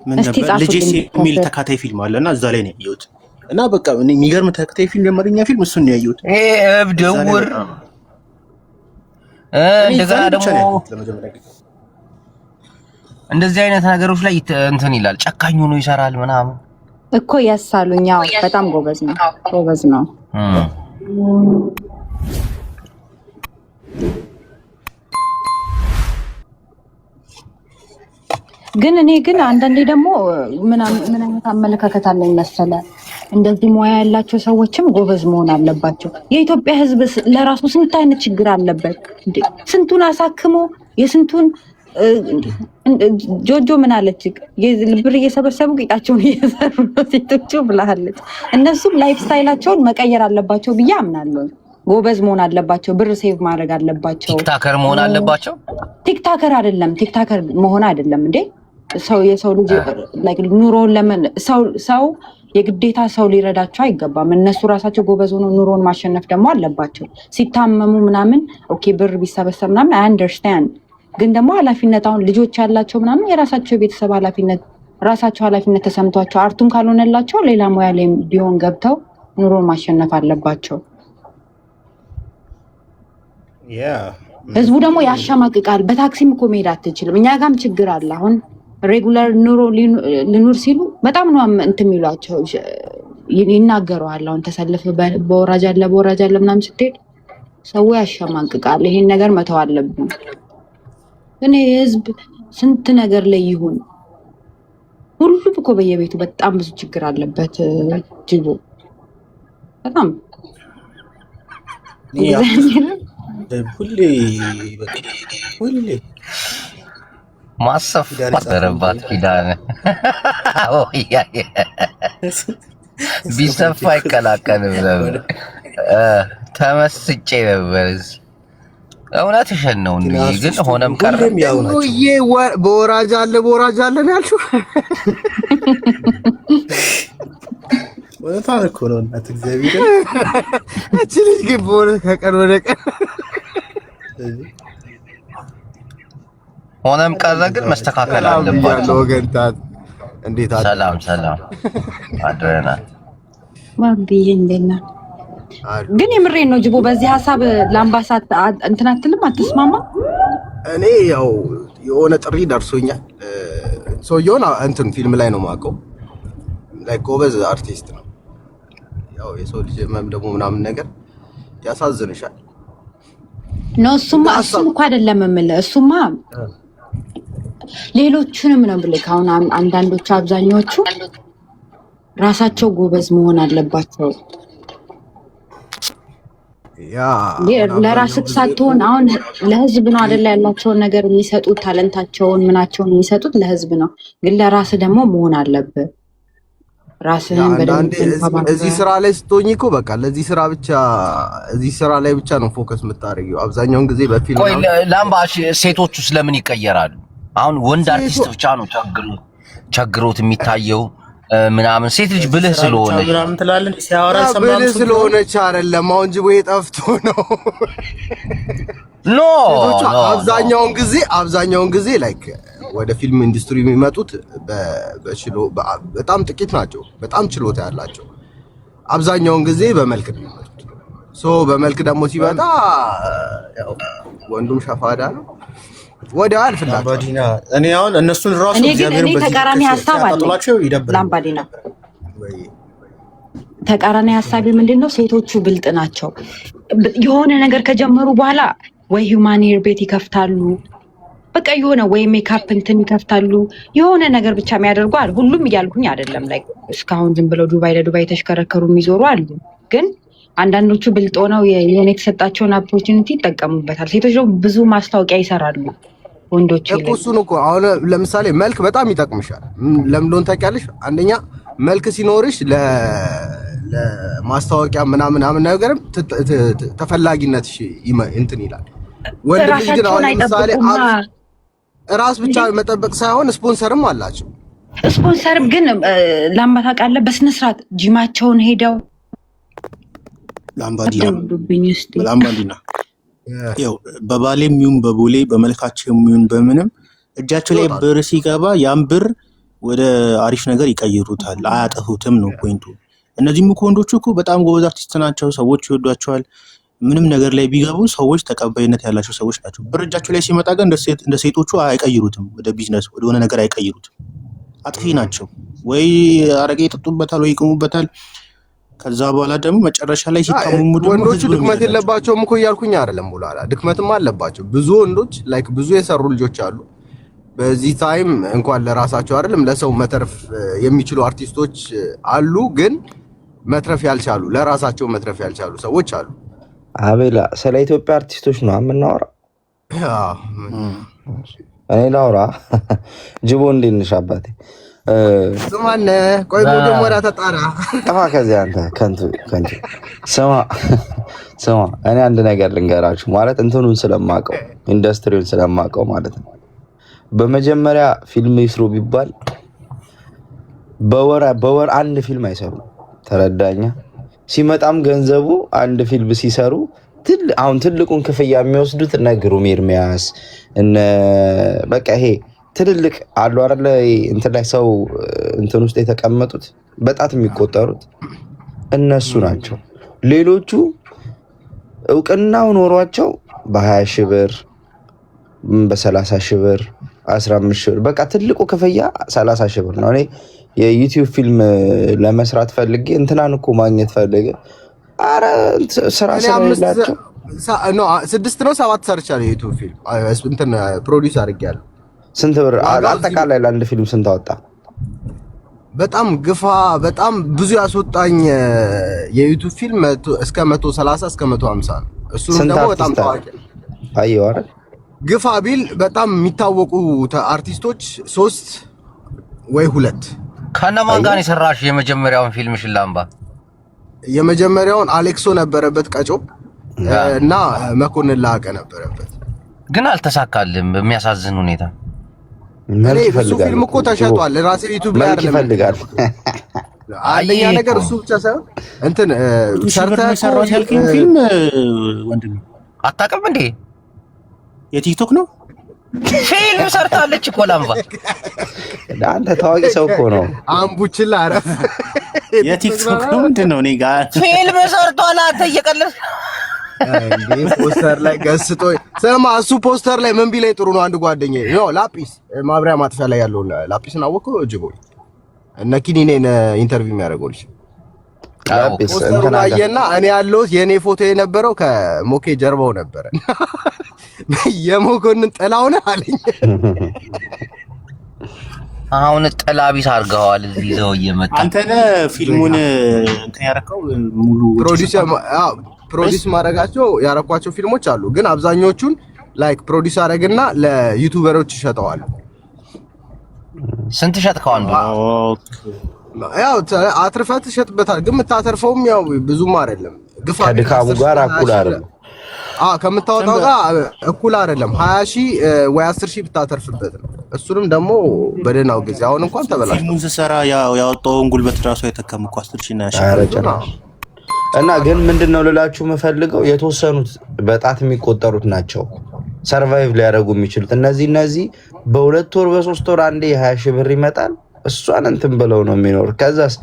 ምን ነበር ልጄስ የሚል ተከታታይ ፊልም አለና እዛ ላይ ነው ያየሁት። እና በቃ እኔ የሚገርም ተከታታይ ፊልም የአማርኛ ፊልም እሱን ነው ያየሁት። እብድ ዕውር እንደገና ደግሞ እንደዚህ አይነት ነገሮች ላይ እንትን ይላል። ጨካኝ ሆኖ ይሰራል ምናምን እኮ ያሳሉኝ። ያው በጣም ጎበዝ ነው። ግን እኔ ግን አንዳንዴ ደግሞ ምን አይነት አመለካከት አለኝ መሰለህ፣ እንደዚህ ሙያ ያላቸው ሰዎችም ጎበዝ መሆን አለባቸው። የኢትዮጵያ ሕዝብ ለራሱ ስንት አይነት ችግር አለበት እንዴ! ስንቱን አሳክሞ የስንቱን ጆጆ ምን አለች? ብር እየሰበሰቡ ቂጣቸውን እየሰሩ ነው ሴቶቹ ብላለች። እነሱም ላይፍ ስታይላቸውን መቀየር አለባቸው ብዬ አምናለሁ። ጎበዝ መሆን አለባቸው። ብር ሴቭ ማድረግ አለባቸው። ቲክታከር መሆን አለባቸው። ቲክታከር መሆን አይደለም እንዴ የሰው ልጅ ኑሮውን ለምን ሰው የግዴታ ሰው ሊረዳቸው አይገባም። እነሱ ራሳቸው ጎበዝ ሆኖ ኑሮን ማሸነፍ ደግሞ አለባቸው። ሲታመሙ ምናምን ኦኬ ብር ቢሰበሰብ ምናምን አይ አንደርስታንድ። ግን ደግሞ ኃላፊነት አሁን ልጆች ያላቸው ምናምን የራሳቸው የቤተሰብ ኃላፊነት ተሰምቷቸው አርቱን ካልሆነላቸው ሌላ ሙያ ላይ ቢሆን ገብተው ኑሮን ማሸነፍ አለባቸው። ህዝቡ ደግሞ ያሸማቅቃል። በታክሲም እኮ መሄድ አትችልም። እኛ ጋርም ችግር አለ። አሁን ሬጉላር ኑሮ ልኑር ሲሉ በጣም ነው እንትን የሚሏቸው ይናገረዋል። አሁን ተሰልፍ በወራጅ አለ ምናምን ስትሄድ ሰው ያሸማቅቃል። ይሄን ነገር መተው አለብን። ግን የህዝብ ስንት ነገር ላይ ይሁን ሁሉም እኮ በየቤቱ በጣም ብዙ ችግር አለበት። ጅቦ በጣም ሁሌ ማሰፍ ተረባት ኪዳነ ቢሰፋ አይቀላቀልም ነበር። ተመስጬ ነበር። እውነትሽን ነው እንዴ? ግን ሆነም ቀረ። በወራጅ አለ ነው ያልሽው። ወጣ እኮ ነው እናት እግዚአብሔር። እቺ ልጅ ግን በሆነ ከቀን ወደ ቀን ሆነም ቀረ። ግን መስተካከል አለባቸው። ወገንታት እንዴት አለ? ሰላም አድረናል። ማብዬ እንደና ግን የምሬን ነው ጅቦ። በዚህ ሀሳብ ለአምባሳት እንትን አትልም? አትስማማ? እኔ ያው የሆነ ጥሪ ደርሶኛል። ሰውየውን እንትን ፊልም ላይ ነው የማውቀው። ጎበዝ አርቲስት ነው። ያው የሰው ልጅ ህመም ደግሞ ምናምን ነገር ያሳዝንሻል። ነው እሱም እኮ አይደለም የምልህ። እሱማ ሌሎቹንም ነው ብለህ አሁን አንዳንዶቹ አብዛኞቹ ራሳቸው ጎበዝ መሆን አለባቸው። ለራስህ ሳትሆን አሁን ለህዝብ ነው አይደል ያላቸውን ነገር የሚሰጡት፣ ታለንታቸውን ምናቸውን የሚሰጡት ለህዝብ ነው። ግን ለራስህ ደግሞ መሆን አለብህ። ራስህን በደንብ እዚህ ስራ ላይ ስትሆኚ እኮ በቃ ለዚህ ስራ ብቻ እዚህ ስራ ላይ ብቻ ነው ፎከስ የምታደርጊው አብዛኛውን ጊዜ በፊልም ነው። ላምባሽ ሴቶቹ ስለምን ይቀየራሉ? አሁን ወንድ አርቲስት ብቻ ነው ቸግሮት የሚታየው ምናምን። ሴት ልጅ ብልህ ስለሆነች ምናምን ትላለች ሲያወራ ሰማም ብልህ ስለሆነች አይደለም። አሁን ጅቦ ጠፍቶ ነው። ኖ አብዛኛውን ጊዜ ላይክ ወደ ፊልም ኢንዱስትሪ የሚመጡት በጣም ጥቂት ናቸው። በጣም ችሎታ ያላቸው አብዛኛውን ጊዜ በመልክ ነው የሚመጡት። በመልክ ደግሞ ሲመጣ ያው ወንዱም ሸፋዳ ነው። ወደ አልፍላችሁ እኔ አሁን እነሱን ራሱ እግዚአብሔር ተቃራኒ ሀሳብ አለ። ላምባዲና ተቃራኒ ሀሳብ ምንድነው? ሴቶቹ ብልጥ ናቸው። የሆነ ነገር ከጀመሩ በኋላ ወይ ሂውማን ሄር ቤት ይከፍታሉ፣ በቃ የሆነ ወይ ሜካፕ እንትን ይከፍታሉ። የሆነ ነገር ብቻ የሚያደርጉ አሉ። ሁሉም እያልኩኝ አይደለም። ላይ እስካሁን ዝም ብለው ዱባይ ለዱባይ የተሽከረከሩ የሚዞሩ አሉ። ግን አንዳንዶቹ ብልጥ ሆነው የሆነ የተሰጣቸውን ኦፖርቹኒቲ ይጠቀሙበታል። ሴቶች ደግሞ ብዙ ማስታወቂያ ይሰራሉ። ወንዶች እኮ እሱን እኮ አሁን ለምሳሌ መልክ በጣም ይጠቅምሻል። ለምን እንደሆነ ታውቂያለሽ? አንደኛ መልክ ሲኖርሽ ለማስታወቂያ ምናምን ነገርም ተፈላጊነትሽ እንትን ይላል። ወንድ ልጅ ግን አሁን ለምሳሌ ራስ ብቻ መጠበቅ ሳይሆን ስፖንሰርም አላቸው። ስፖንሰርም ግን ላምባ ታውቃለህ፣ በስነ ስርዓት ጂማቸውን ሄደው ላምባዲና ያው በባሌም ይሁን በቦሌ በመልካቸውም ይሁን በምንም እጃቸው ላይ ብር ሲገባ ያን ብር ወደ አሪፍ ነገር ይቀይሩታል፣ አያጠፉትም ነው ፖይንቱ። እነዚህም እኮ ወንዶቹ እኮ በጣም ጎበዝ አርቲስት ናቸው፣ ሰዎች ይወዷቸዋል። ምንም ነገር ላይ ቢገቡ ሰዎች ተቀባይነት ያላቸው ሰዎች ናቸው። ብር እጃቸው ላይ ሲመጣ ግን እንደ ሴቶቹ አይቀይሩትም፣ ወደ ቢዝነስ ወደ ሆነ ነገር አይቀይሩትም። አጥፊ ናቸው። ወይ አረቄ ይጠጡበታል ወይ ይቅሙበታል። ከዛ በኋላ ደግሞ መጨረሻ ላይ ሲታመሙ ደግሞ ወንዶቹ ድክመት የለባቸውም እኮ እያልኩኝ አይደለም። ሙላላ ድክመትም አለባቸው። ብዙ ወንዶች ላይክ ብዙ የሰሩ ልጆች አሉ። በዚህ ታይም እንኳን ለራሳቸው አይደለም ለሰው መተረፍ የሚችሉ አርቲስቶች አሉ። ግን መትረፍ ያልቻሉ ለራሳቸው መትረፍ ያልቻሉ ሰዎች አሉ። አቤላ ስለ ኢትዮጵያ አርቲስቶች ነው የምናወራው። እኔ ላውራ። ጅቦ እንዴት ነሽ አባቴ? ስማነ ቆይ መጀመሪያ ተጣራ ጠፋ። ከዚህ አንተ ከንቱ ስማ እኔ አንድ ነገር ልንገራችሁ፣ ማለት እንትኑን ስለማውቀው ኢንዱስትሪውን ስለማውቀው ማለት ነው። በመጀመሪያ ፊልም ይስሩ ቢባል በወር አንድ ፊልም አይሰሩም። ተረዳኛ? ሲመጣም ገንዘቡ አንድ ፊልም ሲሰሩ አሁን ትልቁን ክፍያ የሚወስዱት እነ ግሩም ኤርሚያስ እነ በቃ ይሄ ትልልቅ አሉ አይደለ? እንትን ላይ ሰው እንትን ውስጥ የተቀመጡት በጣት የሚቆጠሩት እነሱ ናቸው። ሌሎቹ እውቅናው ኖሯቸው በ20 ሺህ ብር በ30 ሺህ ብር 15 ሺህ ብር በቃ ትልቁ ክፍያ 30 ሺህ ብር ነው። እኔ የዩቲዩብ ፊልም ለመስራት ፈልጌ እንትናን እኮ ማግኘት ፈልጌ አረ ስራ ስለሌላቸው 6 ነው 7 ሰርቻለሁ የዩቲዩብ ፊልም እንትን ፕሮዲዩስ አድርጌያለሁ። ስንት ብር አጠቃላይ ለአንድ ፊልም ስንት አወጣ? በጣም ግፋ በጣም ብዙ ያስወጣኝ የዩቲዩብ ፊልም እስከ 130 እስከ 150 ነው። እሱንም ደግሞ በጣም ታዋቂ አየው አይደል? ግፋ ቢል በጣም የሚታወቁ አርቲስቶች 3 ወይ 2 ከነማን ጋር የሰራሽ የመጀመሪያውን ፊልም ሽላምባ? የመጀመሪያውን አሌክሶ ነበረበት ቀጮ እና መኮንን ላቀ ነበረበት። ግን አልተሳካልም በሚያሳዝን ሁኔታ። እሱ ፊልም እኮ ተሸጧል። ራሴ ዩቲዩብ ላይ አይደለም ይፈልጋል። አንደኛ ነገር እሱ ብቻ ሳይሆን እንትን ሰርተህ ያልከኝ ፊልም ወንድም አታውቅም እንዴ? የቲክቶክ ነው ፊልም ሰርታለች እኮ ላምባ። አንተ ታዋቂ ሰው እኮ ነው። አምቡችላ አረፍ የቲክቶክ ነው ምንድን ነው? እኔ ጋር ፊልም ሰርቷል። አንተ እየቀለድክ እንዴ? ፖስተር ላይ ገስጦ ስማ፣ እሱ ፖስተር ላይ ምን ቢለኝ ጥሩ ነው። አንድ ጓደኛዬ ነው ላጲስ ማብሪያ ማጥፊያ ላይ ያለው ላጲስን አወቀው ጅቦ እነ ኪኒኔን ኢንተርቪው የሚያደርገው ልጅ ፖስተሩን አየና እኔ ያለሁት የኔ ፎቶ የነበረው ከሞኬ ጀርባው ነበረ። የሞኮንን ጥላው ነህ አለኝ። አሁን ጥላቢስ አድርገዋል። እዚህ ይዘው እየመጣ አንተ ነህ ፊልሙን እንትን ያደረከው ሙሉ ፕሮዲስ ማድረጋቸው ያረኳቸው ፊልሞች አሉ። ግን አብዛኞቹን ላይክ ፕሮዲስ አደረግና ለዩቲዩበሮች ይሸጠዋል። ስንት ሸጥከው? አንዱ ያው አትርፈህ ትሸጥበታል። ግን የምታተርፈውም ያው ብዙም አይደለም። ግፋ ከድካሙ ጋር እኩል አይደለም። ከምታወጣው ጋር እኩል አይደለም። 20 ሺህ ወይ 10 ሺህ ብታተርፍበት ነው። እሱንም ደግሞ በደህናው ጊዜ አሁን እንኳን ተበላሽ። ፊልሙን ስሰራ ያወጣውን ጉልበት ራሱ አይተካም እኮ 10 ሺህ ነው። እና ግን ምንድነው ልላችሁ የምፈልገው የተወሰኑት በጣት የሚቆጠሩት ናቸው ሰርቫይቭ ሊያደርጉ የሚችሉት። እነዚህ በ2 ወር በ3 ወር አንዴ 20 ሺህ ብር ይመጣል። እሷን እንትን ብለው ነው የሚኖር። ከዛስ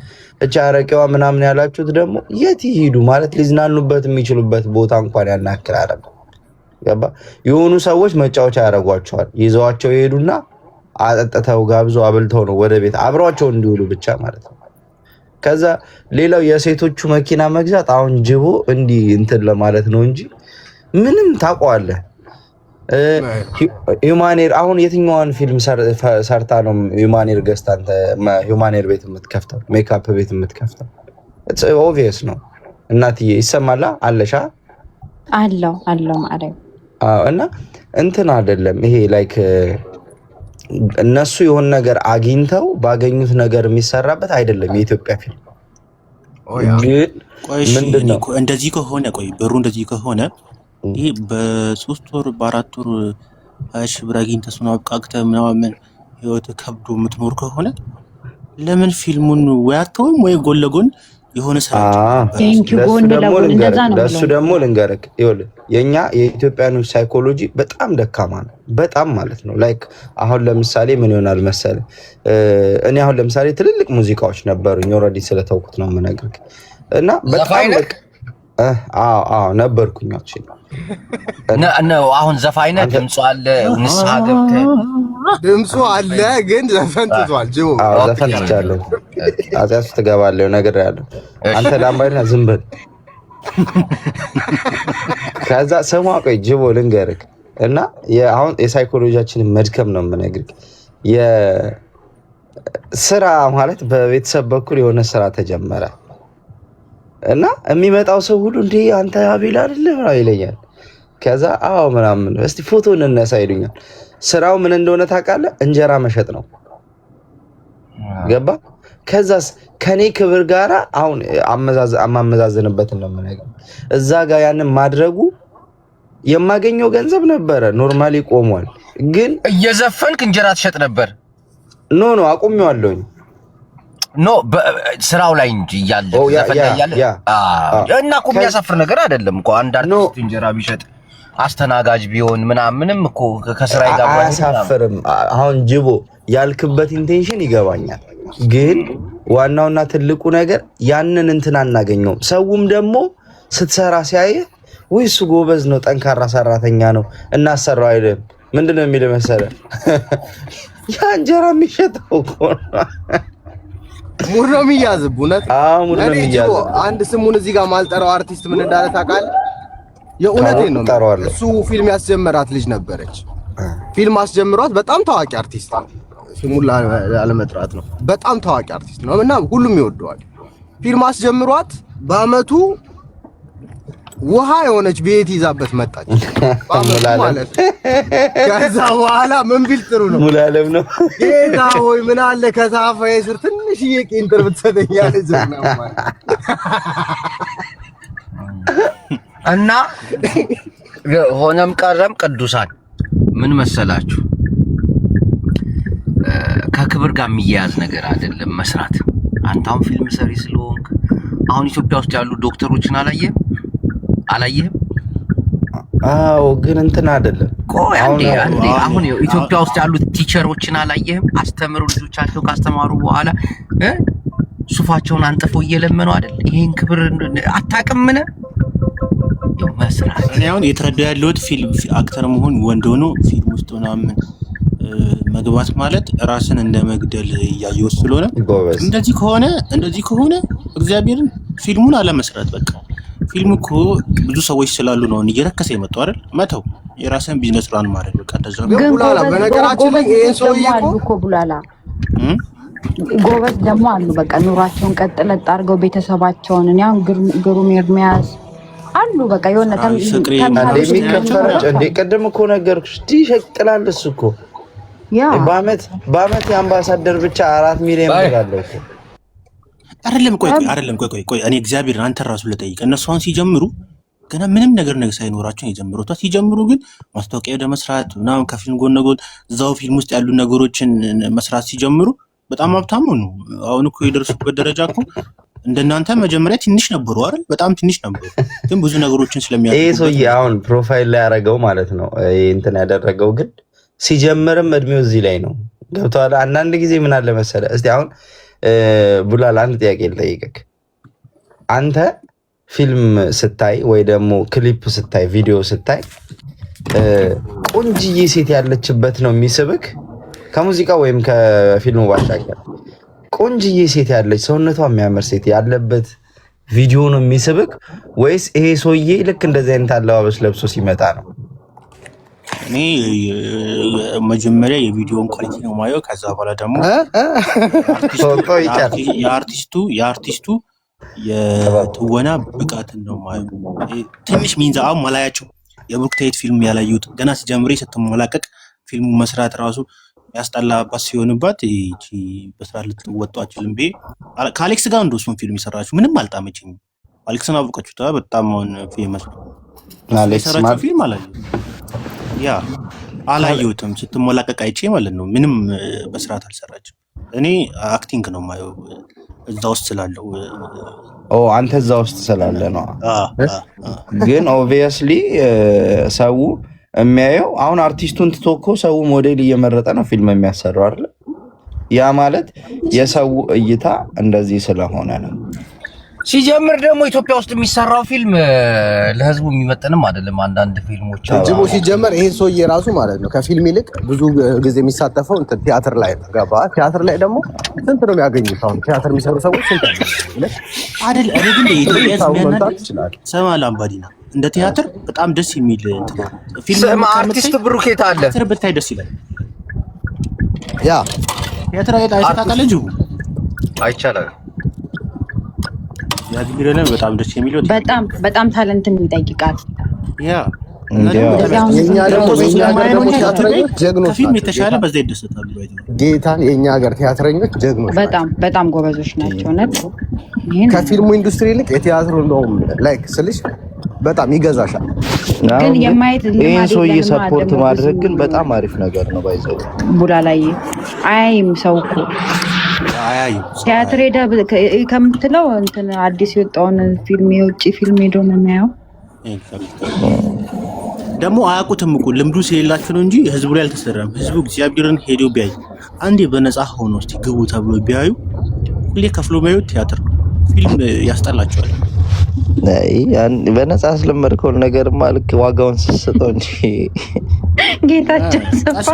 እቻ አረቄዋ ምናምን ያላችሁት ደግሞ የት ይሄዱ ማለት ሊዝናኑበት የሚችሉበት ቦታ እንኳን ያናክል አይደለም። ገባ? የሆኑ ሰዎች መጫወቻ ያደርጓቸዋል። ይዘዋቸው ይሄዱና አጠጥተው ጋብዘው አብልተው ነው ወደ ቤት አብሯቸው እንዲውሉ ብቻ ማለት ነው። ከዛ ሌላው የሴቶቹ መኪና መግዛት አሁን ጅቦ እንዲህ እንትን ለማለት ነው እንጂ ምንም ታውቀዋለህ። ሂውማኔር አሁን የትኛዋን ፊልም ሰርታ ነው ሂውማኔር ገዝታ አንተ ሂውማኔር ቤት የምትከፍተው ሜካፕ ቤት የምትከፍተው? ኢትስ ኦብቪየስ ነው። እናትዬ ይሰማላ አለሻ አለው ማለት እና እንትን አይደለም ይሄ ላይክ እነሱ የሆነ ነገር አግኝተው ባገኙት ነገር የሚሰራበት አይደለም የኢትዮጵያ ፊልም። ግን ምንድነው እንደዚህ ከሆነ ብሩ እንደዚህ ከሆነ ይሄ በ3 ወር በ4 ወር 20 ሺህ ብር አግኝተህ እሱን አብቃቅተህ ምናምን ህይወት ከብዶ የምትኖር ከሆነ ለምን ፊልሙን ወይ አትተውም ወይ ጎን ለጎን የሆነ ስራ ለሱ ደግሞ ልንገርህ፣ ይኸውልህ የኛ የኢትዮጵያኖች ሳይኮሎጂ በጣም ደካማ ነው። በጣም ማለት ነው። ላይክ አሁን ለምሳሌ ምን ይሆናል መሰለህ፣ እኔ አሁን ለምሳሌ ትልልቅ ሙዚቃዎች ነበሩኝ ኦልሬዲ ስለተውኩት ነው የምነግርህ እና በጣም ነበርኩኝ አሁን ዘፋኝ ነህ? ድምፁ አለ ንስሐ ገብተህ ድምፁ አለ ግን ዘፈን ትቷል። ጅቦ ዘፈን ትቻለሁ። አዚያስ ትገባለህ ነገር ያለው አንተ ላምባይና ዝም በል። ከዛ ስማ ቆይ ጅቦ ልንገርህ እና አሁን የሳይኮሎጂያችንን መድከም ነው የምነግርህ። የስራ ማለት በቤተሰብ በኩል የሆነ ስራ ተጀመረ እና የሚመጣው ሰው ሁሉ እንዴ አንተ አቤል አይደለም ይለኛል። ከዛ አዎ ምናምን እስቲ ፎቶ እንነሳ ይሉኛል። ስራው ምን እንደሆነ ታውቃለህ? እንጀራ መሸጥ ነው። ገባ? ከዛስ ከኔ ክብር ጋራ አሁን አማመዛዘንበት ነው የምነግርህ። እዛ ጋር ያንን ማድረጉ የማገኘው ገንዘብ ነበረ ኖርማሊ ቆሟል። ግን እየዘፈንክ እንጀራ ትሸጥ ነበር? ኖ አቁሜዋለሁኝ። ኖ ስራው ላይ እንጂ እያለ እና እኮ የሚያሳፍር ነገር አይደለም እኮ አንድ አርቲስት እንጀራ ቢሸጥ አስተናጋጅ ቢሆን ምንም እኮ ከስራ ጋር አያሳፍርም። አሁን ጅቦ ያልክበት ኢንቴንሽን ይገባኛል። ግን ዋናውና ትልቁ ነገር ያንን እንትን አናገኘውም። ሰውም ደግሞ ስትሰራ ሲያየ ወይ እሱ ጎበዝ ነው ጠንካራ ሰራተኛ ነው እናሰራው አይደለም። ምንድነው የሚል መሰለህ ያ እንጀራ የሚሸጠው እኮ ሙድ ነው የሚያዝብ። እውነት ሙድ ነው የሚያዝብ። አንድ ስሙን እዚህ ጋር ማልጠራው አርቲስት ምን እንዳለ ታውቃለህ? የእውነቴን ነው። እሱ ፊልም ያስጀመራት ልጅ ነበረች። ፊልም አስጀምሯት በጣም ታዋቂ አርቲስት ነው። ስሙን ላለመጥራት ነው። በጣም ታዋቂ አርቲስት ነው እና ሁሉም ይወደዋል። ፊልም አስጀምሯት በአመቱ ውሃ የሆነች ቤት ይዛበት መጣች። ማለት ከዛ በኋላ ምን ቢል ጥሩ ነው ሙላለም ነው ጌታ ሆይ ምን አለ ከሳፋዬ ስር ትንሽዬ ቂንጥር ብትሰጠኝ ያለች ነው ማለት እና ሆነም ቀረም ቅዱሳን ምን መሰላችሁ ከክብር ጋር የሚያያዝ ነገር አይደለም መስራት። አንተም ፊልም ሰሪ ስለሆንክ አሁን ኢትዮጵያ ውስጥ ያሉ ዶክተሮችን አላየህም? አዎ ግን እንትን አይደለም። አሁን ኢትዮጵያ ውስጥ ያሉት ቲቸሮችን አላየህም? አስተምሩ ልጆቻቸው ካስተማሩ በኋላ ሱፋቸውን አንጥፈው እየለመኑ አይደል? ይሄን ክብር አታውቅም? ምን መስራት እኔ አሁን የተረዳው ያለሁት ፊልም አክተር መሆን ወንድ ሆኖ ፊልም ውስጥ ምናምን መግባት ማለት ራስን እንደ መግደል እያየሁት ስለሆነ እንደዚህ ከሆነ እግዚአብሔርን ፊልሙን አለመስራት በቃ። ፊልም እኮ ብዙ ሰዎች ስላሉ ነው እየረከሰ የመጣው አይደል? መተው የራስን ቢዝነስ ራን ማድረግ በቃ እንደዛ ነው። ቡላላ በነገራችን ላይ ይሄን ሰውዬ እኮ ቡላላ ጎበዝ ደግሞ አሉ። በቃ ኑሯቸውን ቀጥለጥ አድርገው ቤተሰባቸውን እኔ አሁን ግሩም ኤርሚያስ አሉ። በቃ የሆነ እንደ ቀደም እኮ ነገርኩሽ ይሸቅላልስ እኮ በአመት የአምባሳደር ብቻ 4 ሚሊዮን ብር አለው እኮ አይደለም። ቆይ እኔ እግዚአብሔር አንተ ራሱ ለጠይቅ እነሱ አሁን ሲጀምሩ ገና ምንም ነገር ሳይኖራቸው የጀመሩት ሲጀምሩ ግን ማስታወቂያ ወደ መስራት ምናምን ከፊልም ጎን ለጎን እዛው ፊልም ውስጥ ያሉ ነገሮችን መስራት ሲጀምሩ በጣም ሀብታም ሆኑ። አሁን እኮ የደረሱበት ደረጃ እኮ እንደናንተ መጀመሪያ ትንሽ ነበሩ አይደል? በጣም ትንሽ ነበሩ፣ ግን ብዙ ነገሮችን ስለሚያደርጉ ይሄ ሰውዬ አሁን ፕሮፋይል ላይ ያደረገው ማለት ነው እንትን ያደረገው ግን ሲጀምርም እድሜው እዚህ ላይ ነው። ገብቶሃል? አንዳንድ ጊዜ ምን አለ መሰለህ፣ እስቲ አሁን ቡላል አንድ ጥያቄ ልጠይቅህ። አንተ ፊልም ስታይ ወይ ደግሞ ክሊፕ ስታይ ቪዲዮ ስታይ ቆንጅዬ ሴት ያለችበት ነው የሚስብክ ከሙዚቃ ወይም ከፊልሙ ባሻገር ቆንጅዬ ሴት ያለች ሰውነቷ የሚያምር ሴት ያለበት ቪዲዮ ነው የሚስብክ ወይስ ይሄ ሰውዬ ልክ እንደዚህ አይነት አለባበስ ለብሶ ሲመጣ ነው? እኔ መጀመሪያ የቪዲዮን ኳሊቲ ነው ማየው። ከዛ በኋላ ደግሞ የአርቲስቱ የትወና ብቃትን ነው ማየው። ትንሽ ሚንዛው ማላያቸው የብሩክታይት ፊልም ያላየሁት ገና ሲጀምሬ ስትሞላቀቅ ፊልሙ መስራት ራሱ ያስጠላባት ሲሆንባት እቺ በስራ ልትወጣ አችልም ቤ ከአሌክስ ጋር እንደሱን ፊልም የሰራችው ምንም አልጣመችኝም። አሌክስን አወቃችሁት? በጣም አሁን ፌመስ አሌክስ የሰራችው ፊልም አላየሁትም። ስትሞላቀቅ አይቼ ማለት ነው። ምንም በስርዓት አልሰራችም። እኔ አክቲንግ ነው የማየው እዛ ውስጥ ስላለው። አንተ እዛ ውስጥ ስላለ ነው። ግን ኦብቪየስሊ ሰው የሚያየው አሁን አርቲስቱን ትቶ እኮ ሰው ሞዴል እየመረጠ ነው ፊልም የሚያሰራው አይደል? ያ ማለት የሰው እይታ እንደዚህ ስለሆነ ነው። ሲጀምር ደግሞ ኢትዮጵያ ውስጥ የሚሰራው ፊልም ለህዝቡ የሚመጥንም አይደለም። አንዳንድ ፊልሞች ጅቦ ሲጀመር ይሄ ሰውዬ ራሱ ማለት ነው ከፊልም ይልቅ ብዙ ጊዜ የሚሳተፈው እንትን ቲያትር ላይ ነው። ገባ? ቲያትር ላይ ደግሞ ስንት ነው የሚያገኙት? አሁን ቲያትር የሚሰሩ ሰዎች ስንት አይደል? እኔ ግን የኢትዮጵያ ሰማ ላምባዲና እንደ ቲያትር በጣም ደስ የሚል ፊልም አርቲስት ብሩኬት አለ ቲያትር ብታይ ደስ ይላል። ያ ቲያትር አይታቃለ ጅቦ አይቻልም። ያግቢረነ በጣም ደስ የሚለው በጣም ታለንትን ይጠይቃል። ያ የኛ ደግሞ ቲያትረኞች ጀግኖች ከፊልም የተሻለ በዛ ይደሰታሉ። ጌታን የኛ ሀገር ቲያትረኞች ጀግኖች በጣም ጎበዞች ናቸው። ከፊልሙ ኢንዱስትሪ ይልቅ የቲያትሩ እንደውም ላይክ ስልሽ በጣም ይገዛሻል። ግን የማየት ይሄን ሰውዬ ሰፖርት ማድረግ ግን በጣም አሪፍ ነገር ነው። ባይዘው ቡላ ላይ አያይም ሰው እኮ ቲያትር ሄደ ከምትለው እንትን አዲስ የወጣውን ፊልም የውጭ ፊልም ሄዶ ነው የሚያየው። ደግሞ አያውቁትም እኮ ልምዱ ስለሌላቸው ነው እንጂ ህዝቡ ላይ አልተሰራም። ህዝቡ እግዚአብሔርን ሄዶ ቢያይ አንዴ በነፃ ሆኖ እስቲ ግቡ ተብሎ ቢያዩ ሁሌ ከፍሎ የሚያዩት ቲያትር ፊልም ያስጠላቸዋል። በነፃ ስለመድከውን ነገርማ ልክ ዋጋውን ስትሰጠው እንጂ ጌታቸው ሰፋ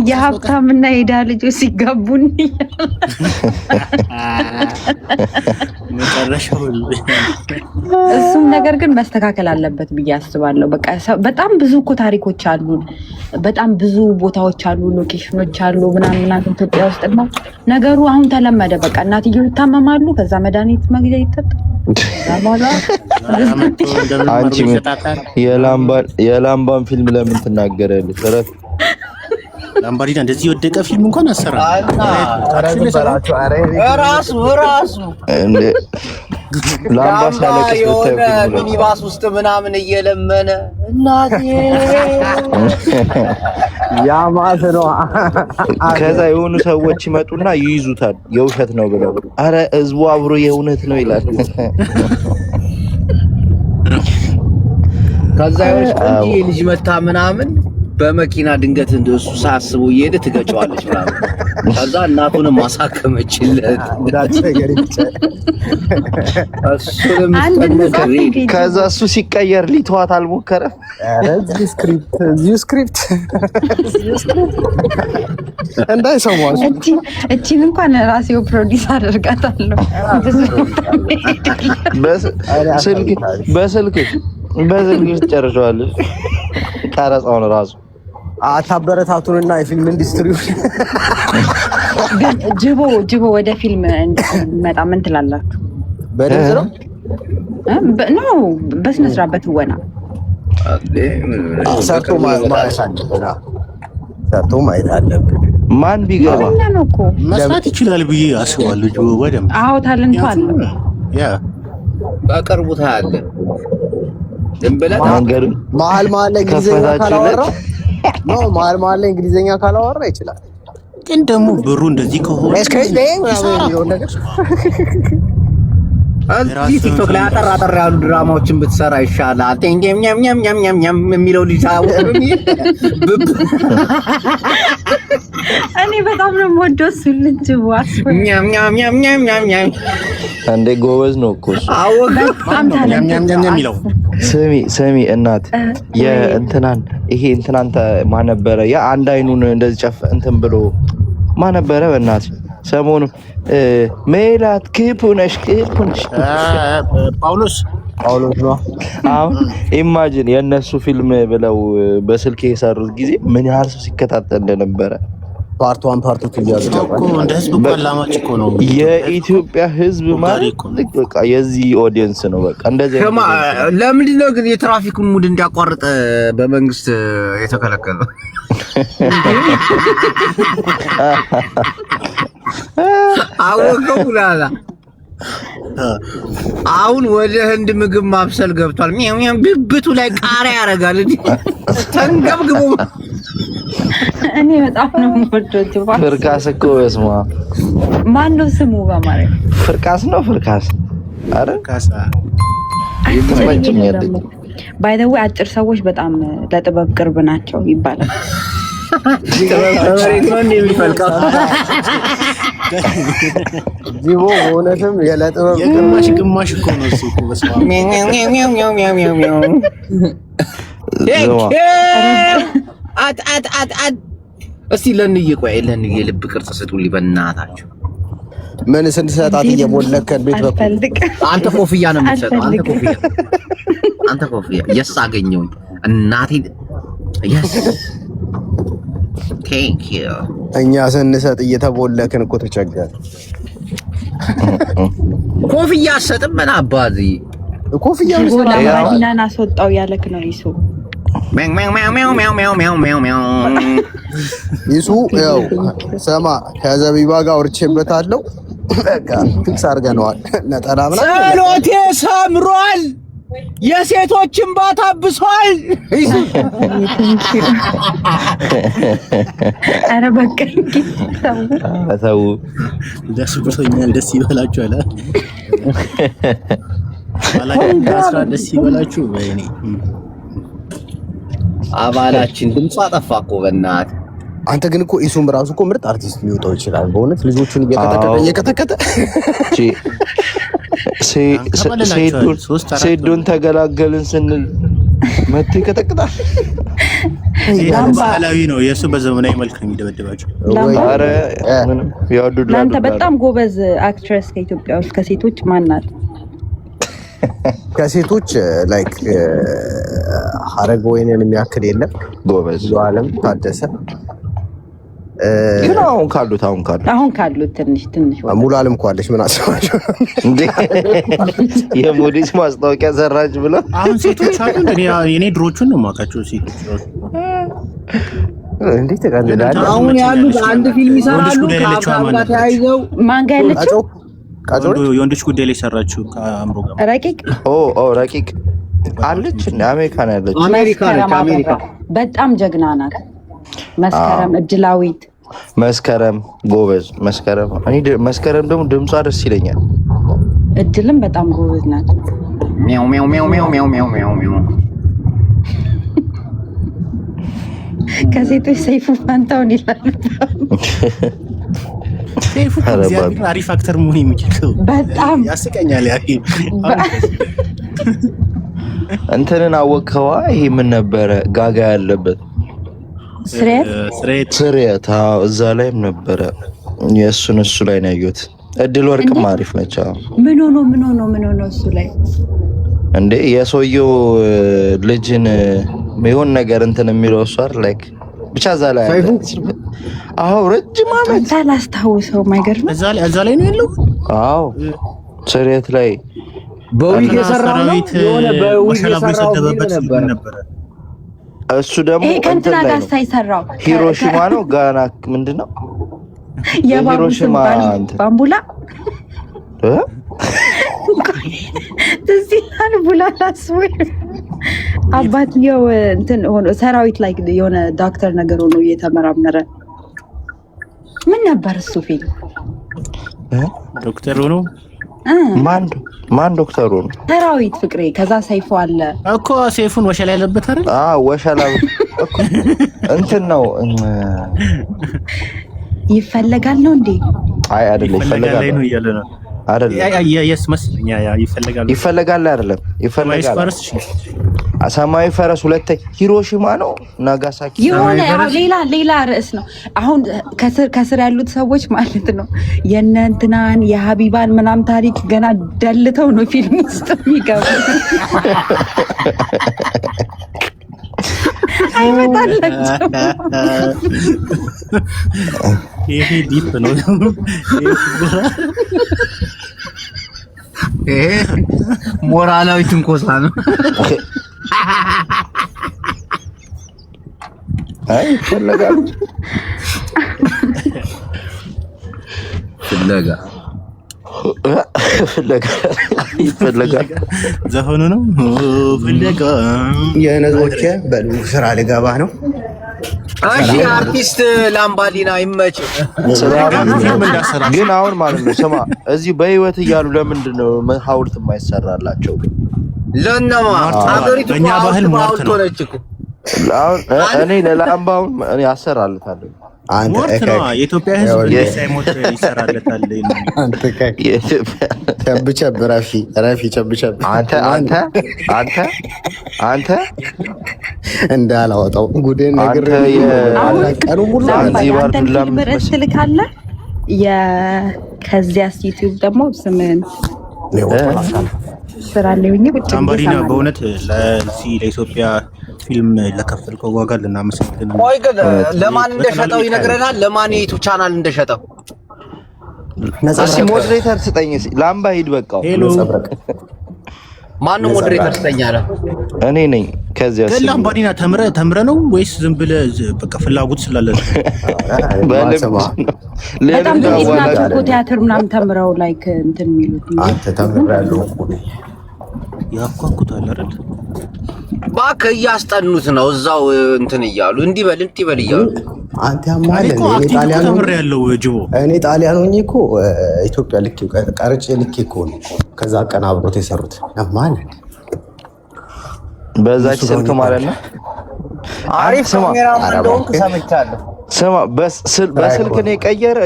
የሀብታምና የድሃ ልጆች ሲጋቡን እሱም ነገር ግን መስተካከል አለበት ብዬ አስባለሁ። በቃ በጣም ብዙ እኮ ታሪኮች አሉን፣ በጣም ብዙ ቦታዎች አሉ፣ ሎኬሽኖች አሉ ምናምን ኢትዮጵያ ውስጥ ነው ነገሩ። አሁን ተለመደ። በቃ እናትየው ይታመማሉ፣ ከዛ መድኃኒት መግዣ ይሰጣል። አንቺ የላምባን ፊልም ለምን ትናገራለች? ላምባዲና እንደዚህ የወደቀ ፊልም እንኳን አሰራ ራሱ ላምባ ሳለቅስ ብታይ ሚኒባስ ውስጥ ምናምን እየለመነ እናቴ ያማት ነው። ከዛ የሆኑ ሰዎች ይመጡና ይይዙታል የውሸት ነው ብለው። አረ ህዝቡ አብሮ የእውነት ነው ይላል። ከዛ እንጂ ልጅ መታ ምናምን በመኪና ድንገት እንደሱ ሳስቡ እየሄደ ትገጨዋለች ምናምን። ከዛ እናቱንም ማሳከመችለት። ከዛ እሱ ሲቀየር ሊተዋት አልሞከረም። ስክሪፕት እንዳይሰማሽ እቺን እንኳን ራሴው ፕሮዲስ አደርጋታለሁ። በስልክ ጨርሰዋለች ቀረጻውን ራሱ። አታበረታቱንና የፊልም ኢንዱስትሪው ግን ጅቦ ወደ ፊልም እንድትመጣ ምን ትላላችሁ? በድምፅ ነው በስነ ስርዓት በትወና ሰርቶ ማየት አለብን። ማን ቢገባ መስራት ይችላል ብዬ አስባለሁ። ጅቦ በደምብ ታለንቱ አለ። በቅርቡ ታያለህ። መሀል ላይ እንግሊዝኛ ካላወራ ይችላል። ግን ደግሞ ብሩ እንደዚህ ከሆነ እዚህ ቲክቶክ ላይ አጠር ያሉ ድራማዎችን ብትሰራ ይሻላል። የሚለው ልጅ እኔ በጣም ነው የምወደው እሱ ልጅ አንዴ ጎበዝ ነው እኮ እሱ። ስሚ እናት የእንትናን ይሄ እንትናን ማን ነበረ? ያ አንድ አይኑን እንደዚህ ጨፍ እንትን ብሎ ማን ነበረ? በእናት ሰሞኑ ሜላት ክፑነሽ ጳውሎስ ነው። አሁን ኢማጂን የእነሱ ፊልም ብለው በስልክ የሰሩት ጊዜ ምን ያህል ሰው ሲከታተል እንደነበረ ፓርት 1 ፓርት 2 እያሉ እኮ እንደ ህዝብ እኮ አላማጭ እኮ ነው። የኢትዮጵያ ህዝብ ማለት በቃ የዚህ ኦዲየንስ ነው። በቃ እንደዚህ ለምንድን ነው ግን የትራፊኩን ሙድ እንዲያቋርጥ በመንግስት የተከለከለው? አወቀው ብላላ አሁን ወደ ህንድ ምግብ ማብሰል ገብቷል። ብብቱ ላይ ቃሪያ ያደርጋል እንዴ ተንገብግቦ። እኔ በጣም ነው የምወደው። ፍርካስ እኮ በስማ ማን ነው ስሙ? በማርያም ፍርካስ ነው። ፍርካስ አረ ካሳ ይተመችኛል። ባይ ዘ ዌይ አጭር ሰዎች በጣም ለጥበብ ቅርብ ናቸው ይባላል። ጂቦ በእውነትም የለጥበብ ግማሽ እኮ ነው እሱ እኮ በስማ እስቲ ለንዬ ቆይ ለንዬ ልብ ቅርጽ ስጡልኝ በእናታችሁ። ምን ስንሰጣት እየቦለከን ቤት በኩል አንተ ኮፍያ ነው የምትሰጠው። አንተ ኮፍያ የስ አገኘሁኝ እናቴ የስ ቴንክ ዩ። እኛ ስንሰጥ እየተቦለክን እኮ ተቸገር። ኮፍያ አሰጥም ምን አባዚ ኮፍያ መዲናን አስወጣው ያለክ ነው ይሱ ይሱ ያው ሰማ ከዘቢባ ጋር አውርቼበታለሁ። በቃ ፊክስ አድርገነዋል። ነጠላ ምናምን ጸሎቴ ሰምሯል። የሴቶችን ባታ ብሷል። አረ በቃ ተው ደስ ብሎኛል። ደስ ይበላችሁ አለ አላህ ደስ ይበላችሁ። ወይኔ አባላችን ድምጿ ጠፋ እኮ በእናትህ። አንተ ግን እኮ ኢሱም ራሱ እኮ ምርጥ አርቲስት ሊወጣው ይችላል በእውነት ልጆቹን እየቀጠቀጠ ሴዶን ተገላገልን ስንል መጥቶ ይቀጠቅጣል። ባህላዊ ነው የእሱ በዘመናዊ መልክ ነው የሚደበድባቸው። ኧረ ምንም ያወዱድ ለአንተ በጣም ጎበዝ አክትረስ ከኢትዮጵያ ውስጥ ከሴቶች ማን ናት? ከሴቶች ላይክ ሀረግ ወይንን የሚያክል የለም። ጎበዝ አለም ታደሰ ግን አሁን ካሉት ትንሽ ሙሉ አለም እኮ አለች። ምን አስባቸው እንዴ የሞዴስ ማስታወቂያ ሰራች ብለው አሁን ሴቶች አሉ። እኔ ድሮቹን ነው የማውቃቸው ሴቶች እንዴት ተቀልዳለ። አሁን ያሉት አንድ ፊልም ይሰራሉ ከአብራም ጋር ተያይዘው። ማን ጋር ያለችው? የወንዶች ጉዳይ ላይ ሰራችሁ ከአምሮ ጋር ረቂቅ ረቂቅ አለች። አሜሪካ ነው ያለች። አሜሪካ በጣም ጀግና ናት። መስከረም እድላዊት መስከረም ጎበዝ መስከረም ደግሞ ድምጿ ደስ ይለኛል። እድልም በጣም ጎበዝ ናት። ሚያው ሚያው ሚያው ሚያው ሚያው ሚያው ሚያው ሚያው ከሴቶች ሰይፉ ፋንታውን ይላል። ሰይፉ አሪፍ አክተር መሆን የሚችለው በጣም ያስቀኛል። እንትንን አወቅከዋ? ይሄ ምን ነበረ ጋጋ ያለበት ስሬት እዛ ላይም ነበረ። የእሱን እሱ ላይ ነው ያየሁት። እድል ወርቅም አሪፍ ነች። ምን ሆኖ እሱ ላይ እንዴ የሰውየው ልጅን የሆነ ነገር እንትን የሚለው እሱ አይደል ላይክ ብቻ እዛ ላይ አዎ ረጅም ዓመት ታላስታውሰው ማይገርም እዛ ላይ ነው ያለው። አዎ ስሬት ላይ በዊግ የሰራው ነው የሆነ በዊግ የሰራው ነበር። እሱ ደግሞ እንትን ላይ ሳይሰራው ሂሮሺማ ነው ጋና ምንድነው የሂሮሺማ ባምቡላ ትዚናል ቡላላስ ወይ አባትየው እንትን ሆኖ ሰራዊት ላይ የሆነ ዶክተር ነገር ሆኖ እየተመራመረ ምን ነበር እሱ ፊልም? ዶክተር ሆኖ ማን ዶክተሩ ነው? ሰራዊት ፍቅሬ። ከዛ ሰይፉ አለ እኮ ሰይፉን ወሸላ ያለበት አይደል? ወሸላ እኮ እንትን ነው ይፈለጋል ነው እንዴ? አይ አይደለም፣ ይፈለጋል ነው እያለ ነው አይደለም። የስ መስለኛ ይፈለጋል አይደለም፣ ይፈለጋል። ሰማያዊ ፈረስ ሁለተኛ ሂሮሺማ ነው ናጋሳኪ የሆነ ሌላ ርዕስ ነው። አሁን ከስር ያሉት ሰዎች ማለት ነው የነ እንትናን የሀቢባን ምናምን ታሪክ ገና ደልተው ነው ፊልም ውስጥ የሚገቡት። አይመጣላቸው። ይሄ ዲፕ ነው። ይሄ ሞራላዊ ትንኮሳ ነው። አይ ይፈለጋል ይፈለጋል ዘፈኑ ነው ፍለጋ። የነዞቼ በሉ ስራ ልገባ ነው። እሺ አርቲስት ላምባዲና ይመች። ግን አሁን ማለት ነው ስማ፣ እዚህ በህይወት እያሉ ለምንድን ነው ሐውልት የማይሰራላቸው? ለነማ አገሪቱ በእኛ ባህል ሞት ነው። አሁን እኔ ለላምባውን እኔ አሰራለታለሁ። ሞት ነው። የኢትዮጵያ ህዝብ ሳይሞት ይሰራለታል። ቸብቸብ ረፊ ቸብቸብ አንተ እንዳላወጣው ጉዴን ነገር ቀኑ ሙሉ ፊልም ርዕስ ትልካለህ። ከዚያስ ዩቲዩብ ደግሞ ስምን ስራ ላይ ሆኜ ቁጭ ላምባዲና በእውነት ለኢትዮጵያ ፊልም ለከፈልከው ዋጋ ልናመሰግን። ቆይ ግን ለማን እንደሸጠው ይነግረናል። ለማን የዩቲዩብ ቻናል እንደሸጠው እስኪ ሞዴሬተር ስጠኝ። ላምባ ሂድ በቃው። ማን ነው ሞዴሬተር ስጠኝ አለ? እኔ ነኝ። ከዚያ ላምባዲና ተምረ ነው ወይስ ዝም ብለህ በቃ ፍላጎት ስላለ? በጣም ጥቂት ናቸው እኮ ቲያትር ምናምን ተምረው ላይክ እንትን የሚሉት። አንተ ተምሬያለሁ እኮ ያኳኩታል አይደል? እባክህ እያስጠኑት ነው እዛው እንትን እያሉ እንዲበል እያሉ። አንተ ያማል። እኔ ጣሊያን ሆኜ እኮ ኢትዮጵያ ልክ ቀርጬ ልክ እኮ ነው። ከዛ ቀን አብሮት የሰሩት ያማል። በዛች ስልክ ማለት ነው። አሪፍ ካሜራማን እንደሆንክ ሰምቻለሁ። ስማ በስልክ ነው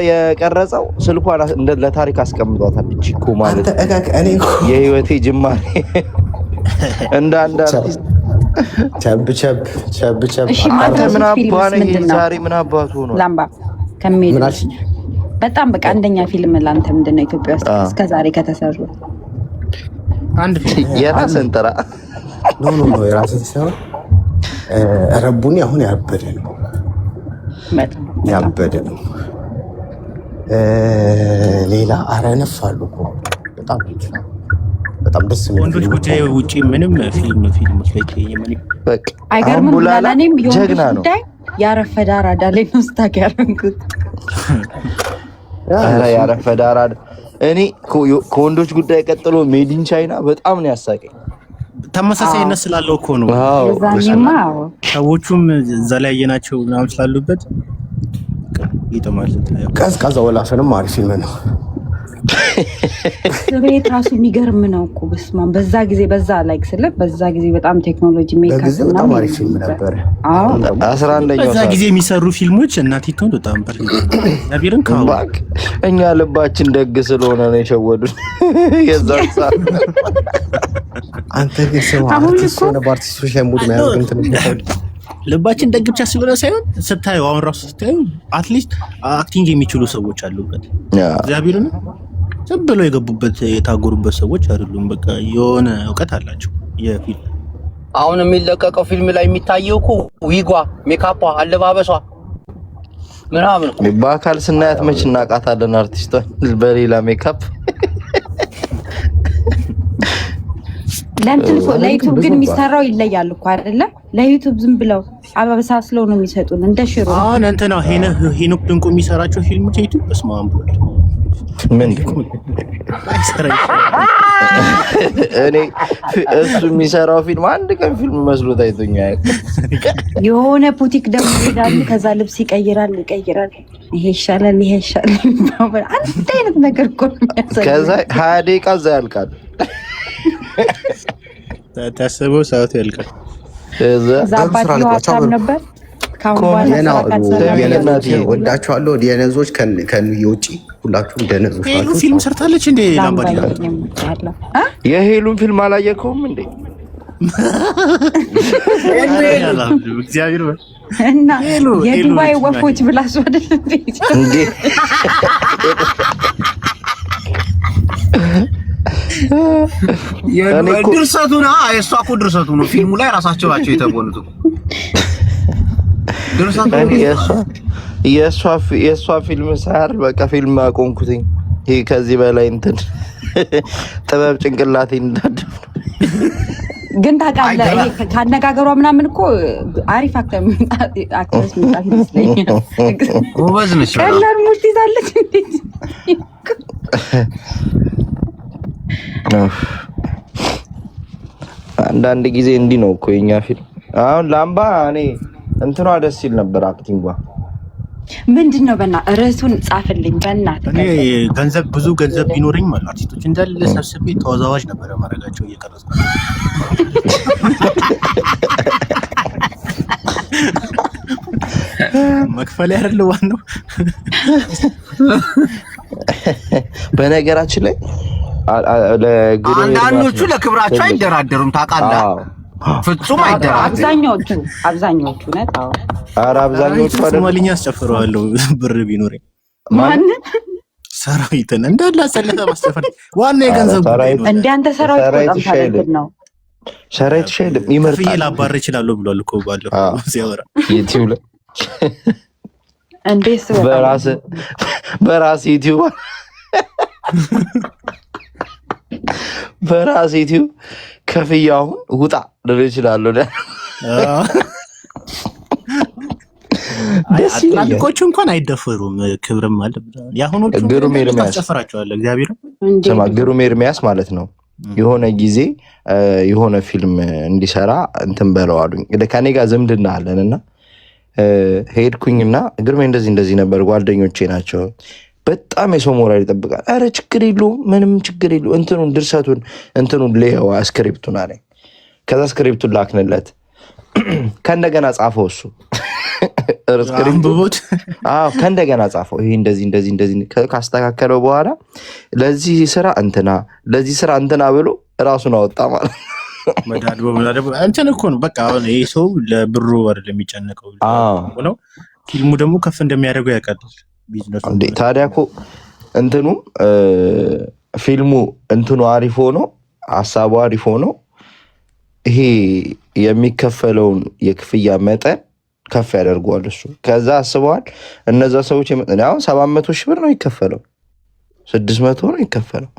የቀረጸው። ስልኳን ለታሪክ አስቀምጧታል። እቺ እኮ ማለት የህይወቴ ጅማሬ እንደ አንድ አርቲስት ቸብቸብ አንተ ምን አባህ ዛሬ ምን አባቱ ነው ላምባ ከሚል በጣም በቃ አንደኛ ፊልም ላንተ ምንድነው ኢትዮጵያ ውስጥ እስከዛሬ ከተሰሩ? አንድ ፊልም የራስን ጥራ። ኖ የራስን ሳይሆን ረቡኒ አሁን ያበደ ነው። ሌላ አረነፋሉ እኮ በጣም ደስ የሚል ወንዶች ጉዳይ ውጪ ምንም ፊልሞች ላይ የምን በቃ አይገርምም። ለኔም ጀግና ነው። ያረፈደ አራዳ ላይ ነው ስታክ ያረንኩት። ያረፈደ አራዳ እኔ ከወንዶች ጉዳይ ቀጥሎ ሜዲን ቻይና በጣም ነው ያሳቀኝ። ተመሳሳይነት ስላለው እኮ ነው። ሰዎቹም እዛ ላይ ያየናቸው ምናምን ስላሉበት ይተማል። ቀዝቃዛ ወላፈንም አሪፍ ፊልም ነው። ስሬት ራሱ የሚገርም ነው እኮ በስመ አብ። በዛ ጊዜ በጣም ቴክኖሎጂ ሜካፕ በጣም አሪፍ ፊልም ነበር። አዎ 11ኛው በዛ ጊዜ የሚሰሩ ፊልሞች እናቲቱን በጣም ነቢርን ካባክ እኛ ልባችን ደግ ስለሆነ ነው የሸወዱን። የዛን ሰዓት አንተ ግን ሰው አርቲስት ሆነ በአርቲስቶች ላይ ሙድ ነው እንትን ልባችን ደግ ብቻ ስለሆነ ሳይሆን ስታየው አሁን ራሱ ስታየው አትሊስት አክቲንግ የሚችሉ ሰዎች አሉበት። እግዚአብሔርን ዝም ብለው የገቡበት የታጎሩበት ሰዎች አይደሉም። በቃ የሆነ እውቀት አላቸው። የፊልም አሁን የሚለቀቀው ፊልም ላይ የሚታየው እኮ ዊጓ፣ ሜካፓ፣ አለባበሷ ምናምን በአካል ስናያት መች እናቃታለን አርቲስቷን በሌላ ሜካፕ። ለዩቱብ ግን የሚሰራው ይለያል እኮ አይደለ? ለዩቱብ ዝም ብለው አበሳስለው ነው የሚሰጡን እንደ ሽሮ። አሁን እንትና ሄኖክ ድንቁ የሚሰራቸው ፊልሞች ዩቱብ በስማም ምን እኔ እሱ የሚሰራው ፊልም አንድ ቀን ፊልም መስሎት አይቶኛ የሆነ ቡቲክ ደግሞ ይሄዳል። ከዛ ልብስ ይቀይራል። ይሄ ይሻላል አንድ አይነት ነገር እኮ ነው የሚያሳየው። ከዛ 20 ደቂቃ እዛ ያልቃል። ታስበው ሰዓቱ ያልቃል። እዛ አባትየው ሀብታም ነበር። ወዳችኋለሁ። ዲያነዞች ከውጪ ሁላችሁም ዲያነዞች ናችሁ። ፊልም ሰርታለች እንዴ ላምባዲና? የሄሉን ፊልም አላየከውም እንዴ? እግዚአብሔር እና የዱባይ ወፎች ብላሽ አይደል እንዴ? ድርሰቱ ነው። እሷ እኮ ድርሰቱ ነው። ፊልሙ ላይ ራሳቸው ናቸው የተቦኑት። የእሷ ፊልም ሳያር በቃ ፊልም አቆምኩትኝ። ይሄ ከዚህ በላይ እንትን ጥበብ ጭንቅላቴ እንዳደፍ ነው። ግን ታውቃለህ ካነጋገሯ ምናምን እኮ አሪፍ አክተርስ ምጣት ይመስለኛል። ጎበዝ ነች። ቀላል ሙድ ይዛለች። አንዳንድ ጊዜ እንዲህ ነው እኮ የኛ ፊልም። አሁን ላምባ እኔ እንትኗ ደስ ይል ነበር አክቲንጓ። ምንድን ነው በእናትህ ርዕሱን ጻፍልኝ በእናትህ። እኔ ብዙ ገንዘብ ቢኖረኝ ማለት አርቲስቶች እንዳለ ሰብስቤ ተወዛዋዥ ነበረ ማድረጋቸው እየቀረጽኩ መክፈል ያደለ ዋናው። በነገራችን ላይ አንዳንዶቹ ለክብራቸው አይደራደሩም ታውቃለህ። ፍጹም አይደራደሩም። አብዛኞቹ ነት ኧረ አብዛኞቹ ሶማሊኛ አስጨፍረዋለሁ ብር ቢኖረኝ። ማን ሰራዊትን እንዳለ አሰለፈ ማስጨፈር ዋና የገንዘብ እንደ አንተ ሰራዊት በጣም ነው። ሰራዊት ሸይልም ይመርጣል። ፍዬ ላባር ይችላል ብሏል እኮ ባለፈው ሲያወራ ዩቲዩብ ላይ እንዴስ በራስ ዩቲዩብ በራስ ዩቲዩብ ከፍያውን ውጣ ልል ይችላል። አጥላቆቹ እንኳን አይደፈሩም፣ ክብርም አለ። ያሁኖቹ ግሩም ኤርሚያስ ተጨፈራቸዋል። እግዚአብሔር ስማ፣ ግሩም ኤርሚያስ ማለት ነው። የሆነ ጊዜ የሆነ ፊልም እንዲሰራ እንትን በለው አሉኝ። ከኔ ጋር ዝምድና አለንና ሄድኩኝና ግሩሜ እንደዚህ ነበር፣ ጓደኞቼ ናቸው። በጣም የሰው ሞራል ይጠብቃል። አረ ችግር የለውም ምንም ችግር የለውም እንትኑን ድርሰቱን እንትኑን ሌዋ ስክሪፕቱን አለኝ። ከዛ ስክሪፕቱን ላክንለት ከእንደገና ጻፈው እሱ አንብቦት ከእንደገና ጻፈው። ይሄ እንደዚህ ካስተካከለው በኋላ ለዚህ ስራ እንትና ብሎ ራሱን አወጣ ማለት መዳድቦ እንትን እኮ ነው። በቃ አሁን ይሄ ሰው ለብሩ አይደለም የሚጨነቀው ነው። ፊልሙ ደግሞ ከፍ እንደሚያደርገው ያውቃል ቢዝነሱ። ታዲያ እኮ እንትኑ ፊልሙ እንትኑ አሪፍ ሆኖ ሀሳቡ አሪፍ ሆኖ ይሄ የሚከፈለውን የክፍያ መጠን ከፍ ያደርገዋል እሱ። ከዛ አስበዋል እነዛ ሰዎች አሁን 700 ሺህ ብር ነው ይከፈለው፣ 600 ነው ይከፈለው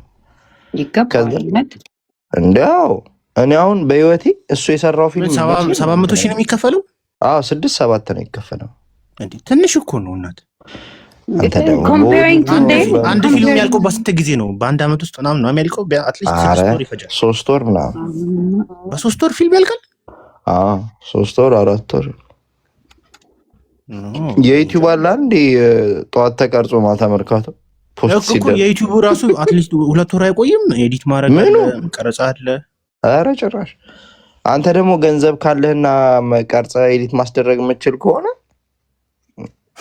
እንዲያው እኔ አሁን በህይወቴ እሱ የሰራው ፊልም 700 ሺህ ነው የሚከፈለው። 6-7 ነው ይከፈለው። እንዴ ትንሽ እኮ ነው እናት። አንድ ፊልም ያልቀው በስንት ጊዜ ነው? በአንድ አመት ውስጥ ምናምን ነው የሚያልቀው። አትሊስት 6 ወር ይፈጃል። 3 ወር ምናምን በ3 ወር ፊልም ያልቃል። 3 ወር 4 ወር የዩቲዩብ አለ እንዴ ጠዋት ተቀርጾ ማታ መርካቶ ፖስት ሲደረግ የዩቲዩብ ራሱ አትሊስት 2 ወር አይቆይም። ኤዲት ማድረግ ቀረጻ አለ። ኧረ ጭራሽ አንተ ደግሞ ገንዘብ ካለህና ቀርጻ ኤዲት ማስደረግ የምችል ከሆነ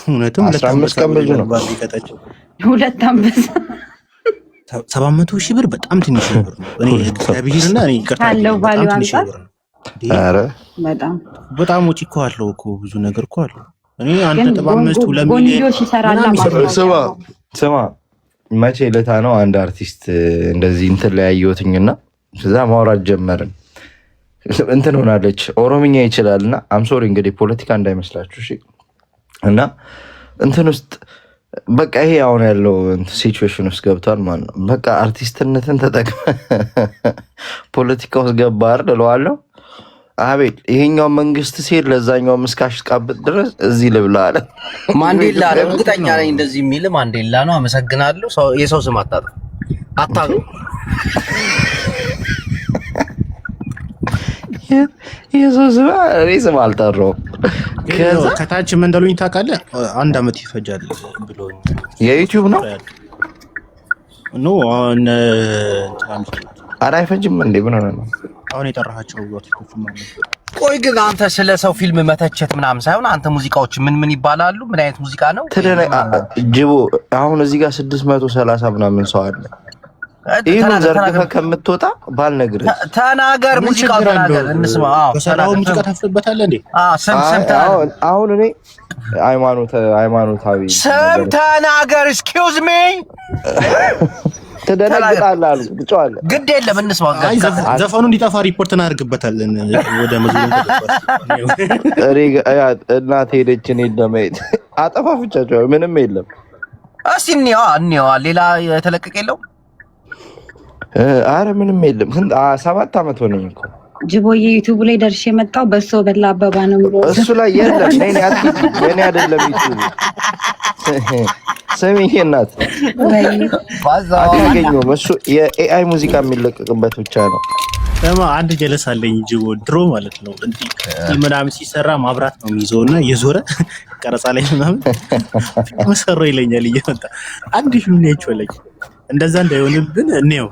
እውነትም 15 ቀን ብዙ ነው። 2 አንበሳ 700 ሺህ ብር በጣም ትንሽ ብር ነው። እኔ እግዚአብሔርና እኔ ይቅርታ አለው ባሉ አንፃር ኧረ በጣም ውጪ እኮ አለው እኮ ብዙ ነገር እኮ አለው። እኔ 1.5 2 ሚሊዮን ስማ መቼ ለታ ነው አንድ አርቲስት እንደዚህ እንትን ላይ ያየሁትኝና እዛ ማውራት ጀመርን። እንትን ሆናለች ኦሮምኛ ይችላልና አምሶሪ እንግዲህ ፖለቲካ እንዳይመስላችሁ እሺ። እና እንትን ውስጥ በቃ ይሄ አሁን ያለው ሲቹዌሽን ውስጥ ገብቷል ማለት ነው። በቃ አርቲስትነትን ተጠቅመ ፖለቲካ ውስጥ ገባ አይደል እለዋለሁ። አቤት ይሄኛው መንግስት ሲል ለዛኛው ምስካሽ ቃብጥ ድረስ እዚህ ልብላ አለ። ማንዴላ እርግጠኛ ነኝ እንደዚህ የሚል ማንዴላ ነው። አመሰግናለሁ። የሰው ስም አታውቅም። የሰው ስም አልጠራሁም። ከታች ምን እንዳሉኝ ታውቃለህ? 1 አመት ይፈጃል ብሎ የዩቲዩብ ነው ኖ ኧረ አይፈጅም እንዴ? ምን ሆነ ነው አሁን የጠራሃቸው ወጥቶች ማለት ነው። ቆይ ግን አንተ ስለ ሰው ፊልም መተቸት ምናምን ሳይሆን አንተ ሙዚቃዎች ምን ይባላሉ? ምን አይነት ሙዚቃ ነው? ጅቦ አሁን እዚህ ጋር 630 ምናምን ሰው አለ። ይሄን ዘርግፈህ ከምትወጣ ባልነግርህ ተናገር። ሙዚቃው ተናገር እንስማ። በሰራው ሙዚቃ ታፍርበታለህ እንዴ? አሁን እኔ ሃይማኖታዊ ስም ተናገር። ኤክስኪውዝ ሚ ትደነግጣለህ አሉ ትጫዋለህ። ግድ የለም እንስማው። አይ ዘፈኑ እንዲጠፋ ሪፖርት እናደርግበታለን። ወደ መዝሙሩ እናቴ ሄደች እኔን ለማየት አጠፋፍቻቸዋለሁ። ምንም የለም። እስኪ እንየዋ። ሌላ የተለቀቀ የለው? አረ ምንም የለም። 7 ዓመት ሆነኝ እኮ ጅቦዬ ዩቲዩብ ላይ ደርሼ የመጣው በሶ በላ አበባ ነው የሚለው እሱ ላይ የለም። የኔ አይደለም ዩቲዩብ። ስሚኝ እናት አታገኘውም። እሱ የኤአይ ሙዚቃ የሚለቀቅበት ብቻ ነው። አንድ ጀለስ አለኝ ጅቦ፣ ድሮ ማለት ነው እንዲህ ምናምን ሲሰራ ማብራት ነው የሚይዘው እና የዞረ ቀረጻ ላይ ምናምን መሰሮ ይለኛል እየመጣ አንድ ሺህ ያችወለኝ እንደዛ እንዳይሆንብን እንየው።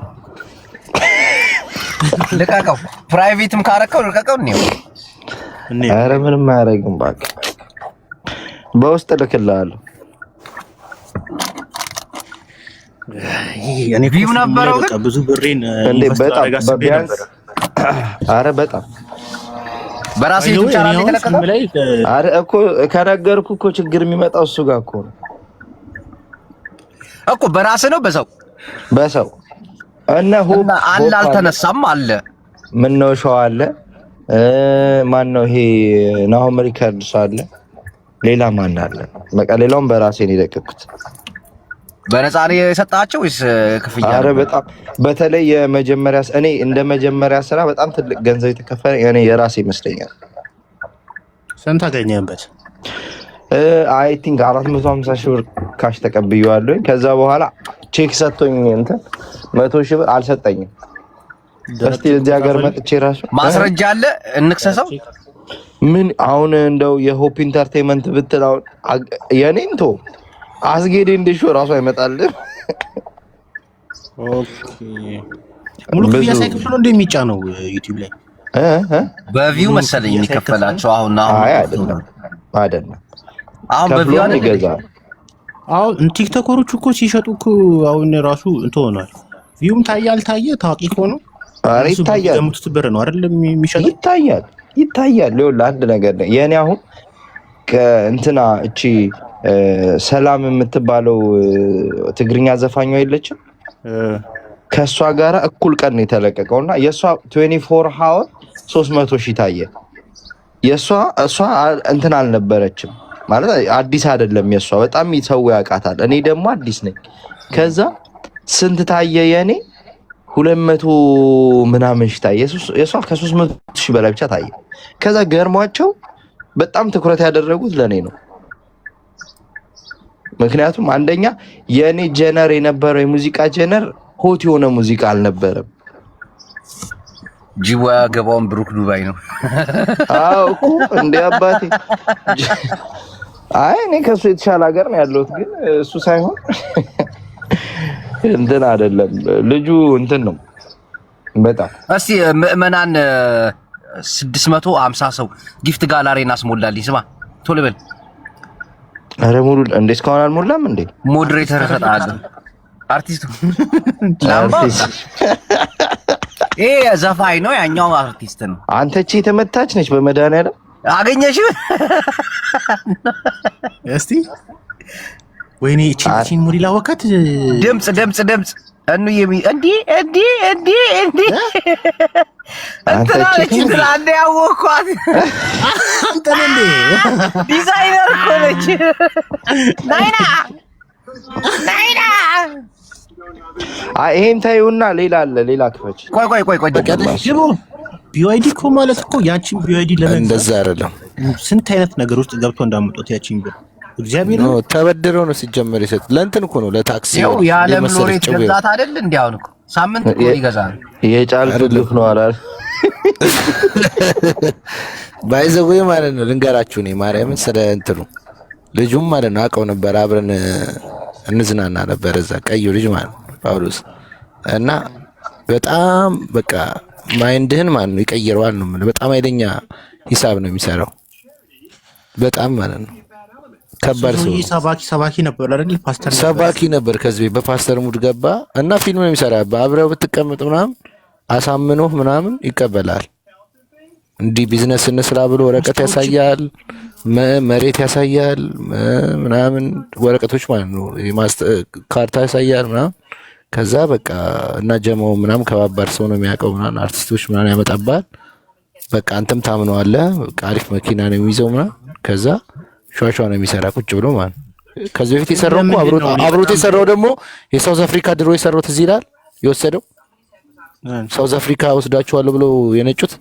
ልቀቀው። ፕራይቬትም ካረከው ልቀቀው። እንየው። ኧረ ምንም አያደርግም። እባክህ በውስጥ እልክልሃለሁ። ቪው ነበረው ግን ብዙ ብሬን እንዴ በጣም ቢያንስ ኧረ በጣም በራሴ ዩቲዩብ ቻናል ላይ ተለቀቀ። ኧረ እኮ ከነገርኩህ እኮ ችግር የሚመጣው እሱ ጋር እኮ ነው እኮ። በራስህ ነው በሰው እና አለ አልተነሳም አለ። ምን ነው ሸዋ አለ። ማን ነው ይሄ? ናሆም ሪከርድስ አለ። ሌላ ማን አለ? በቃ ሌላውን በራሴ ነው የለቀኩት። በነፃ ነው የሰጣቸው ወይስ ክፍያ? ኧረ በጣም በተለይ የመጀመሪያ እኔ እንደ መጀመሪያ ስራ በጣም ትልቅ ገንዘብ የተከፈለ እኔ የራሴ ይመስለኛል። ስንት አገኘህበት? አይ ቲንክ 450 ሺህ ብር ካሽ ተቀብዬዋለሁ። ከዛ በኋላ ቼክ ሰጥቶኝ እንትን 100 ሺህ ብር አልሰጠኝም። እስቲ እዚህ ሀገር መጥቼ ራሱ ማስረጃ አለ እንክሰሰው። ምን አሁን እንደው የሆፕ ኢንተርቴይንመንት ብትል አሁን የኔን ቶ አስጌዴ እንደሾ ራሱ አይመጣልም። ኦኬ ሙሉ ክፍያ ሳይከፍሉ እንደሚጫነው ዩቲዩብ ላይ በቪው መሰለኝ የሚከፈላቸው። አሁን አይደለም አሁን በቪው አለ ይገዛል። አሁን ቲክቶከሮች እኮ ሲሸጡ እኮ አሁን ራሱ እንትን ሆኗል። ቪውም ታያል ታዋቂ ሆኖ አረ ይታያል። ደምቱት ብር ነው አይደለም የሚሸጠው። ይታያል። ይኸውልህ አንድ ነገር ነው የኔ አሁን ከእንትና እቺ ሰላም የምትባለው ትግርኛ ዘፋኛ የለችም? ከሷ ጋራ እኩል ቀን ነው የተለቀቀውና የሷ 24 ሃወር 300 ሺህ ታየ። እሷ እንትን አልነበረችም ማለት አዲስ አይደለም። የሷ በጣም ሰው ያውቃታል። እኔ ደግሞ አዲስ ነኝ። ከዛ ስንት ታየ? የኔ 200 ምናምን ሺህ ታየ። የሷ ከ300 ሺህ በላይ ብቻ ታየ። ከዛ ገርሟቸው በጣም ትኩረት ያደረጉት ለኔ ነው። ምክንያቱም አንደኛ የኔ ጀነር የነበረው የሙዚቃ ጀነር ሆት የሆነ ሙዚቃ አልነበረም። ጂዋ ያገባውን ብሩክ ዱባይ ነው። አዎ እኮ እንደ አባቴ አይ እኔ ከሱ የተሻለ ሀገር ነው ያለሁት፣ ግን እሱ ሳይሆን እንትን አይደለም ልጁ እንትን ነው በጣም። እስቲ ምዕመናን 650 ሰው ጊፍት ጋላሪን አስሞላልኝ። ስማ ቶሎ በል። አረ ሙሉ እንዴ እስካሁን አልሞላም እንዴ? ሞዴሬተር ተጣጣለ አርቲስቱ ላምባ ዘፋኝ ነው ያኛው አርቲስት ነው። አንተ እቺ የተመታች ነች በመድኃኒዓለም አገኘሽ? እስቲ ወይኔ እቺ ሙሪላ ወካት ድምጽ እኑ እንዲ እንትናለች ትላንት ያወኳት አንተን እንዴ ዲዛይነር እኮ ነች። ናይና ይሄን ታዩና ሌላ አለ። ሌላ ክፈች። ቆይ ጅቦ ቢዋይዲ እኮ ማለት እኮ ያቺን ቢዋይዲ ለምን እንደዛ አይደለም። ስንት አይነት ነገር ውስጥ ገብቶ እንዳመጡት ያቺን ብር እግዚአብሔር ነው ተበድረው ነው ሲጀመር ይሰጥ ለእንትን እኮ ነው ለታክሲ ነው ያለም ሎሬት ገዛት አይደል? እንዲያውን እኮ ሳምንት እኮ ይገዛል። የጫልቱ ልክ ነው አላል ባይዘው ማለት ነው። ልንገራችሁ ነው ማርያምን ስለ እንትኑ ልጁም ማለት ነው አውቀው ነበር። አብረን እንዝናና ነበር እዛ ቀዩ ልጅ ማለት ነው ጳውሎስ እና በጣም በቃ ማይንድህን ማለት ነው ይቀይረዋል ነው ማለት በጣም አይደኛ ሂሳብ ነው የሚሰራው በጣም ማለት ነው። ከባድ ሰው ሰባኪ ነበር አይደል? ፓስተር ሰባኪ ነበር። ከዚህ በፓስተር ሙድ ገባ እና ፊልም ነው የሚሰራ። አብረው ብትቀመጥ ምናምን አሳምኖህ ምናምን ይቀበላል። እንዲህ ቢዝነስ እንስራ ብሎ ወረቀት ያሳያል፣ መሬት ያሳያል ምናምን ወረቀቶች ማለት ነው ካርታ ያሳያል ምናምን። ከዛ በቃ እና ጀማው ምናምን ከባባድ ሰው ነው የሚያውቀው ምናምን አርቲስቶች ምናምን ያመጣባል። በቃ አንተም ታምነዋለህ። በቃ አሪፍ መኪና ነው የሚይዘው ምናምን። ከዛ ሸዋሸዋ ነው የሚሰራ ቁጭ ብሎ ማለት ነው። ከዚህ በፊት የሰራው እኮ አብሮት የሰራው ደግሞ የሳውዝ አፍሪካ ድሮ የሰራው ትዝ ይላል። የወሰደው ሳውዝ አፍሪካ ወስዳችኋለሁ ብሎ የነጩት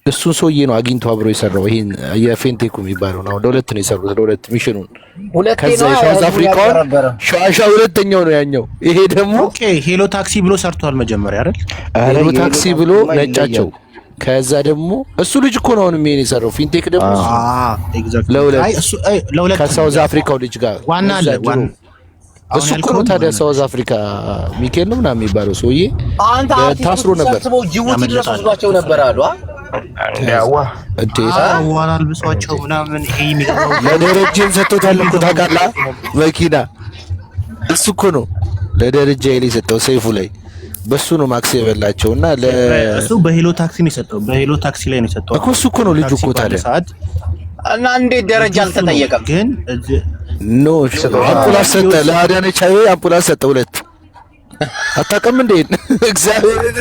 እሱን ሰውዬ ነው አግኝቶ አብሮ የሰራው። ይሄን የፌንቴኩ የሚባለው ነው። ለሁለት ነው የሰሩት፣ ለሁለት ሚሽኑን። ከዛ የሳውዝ አፍሪካውን ሸዋሸዋ ሁለተኛው ነው ያኛው። ይሄ ደግሞ ኦኬ ሄሎ ታክሲ ብሎ ሰርቷል መጀመሪያ አይደል? ሄሎ ታክሲ ብሎ ነጫቸው። ከዛ ደግሞ እሱ ልጅ እኮ ነው አሁንም ይሄን የሰራው። ፊንቴክ ደግሞ ለሁለት ከሳውዝ አፍሪካው ልጅ ጋር ዋና አለ ዋና እሱ እኮ ነው ታዲያ ሳውዝ አፍሪካ ሚካኤል ነው ምናምን የሚባለው ሰውዬ ታስሮ ነበር። ጅቡቲ ድረስ ወስዷቸው ነበር አሉ። ዋና አልብሷቸው ምናምን ይሄ የሚገባው ለደረጀም ሰጥቶታል እኮ ታውቃለህ። መኪና እሱ እኮ ነው ለደረጀ ኃይሌ የሰጠው ሰይፉ ላይ በሱ ነው ማክስ የበላቸውና እሱ በሄሎ ታክሲ ነው የሰጠው። በሄሎ ታክሲ ላይ ነው የሰጠው እኮ እሱ እኮ ነው ልጁ እኮ ታዲያ። እና እንዴት ደረጃ አልተጠየቀም? ግን ኖ አምቡላንስ ሰጠ፣ ለአዳነች አቤቤ አምቡላንስ ሰጠ። ሁለት አታውቅም እንዴ? እግዚአብሔር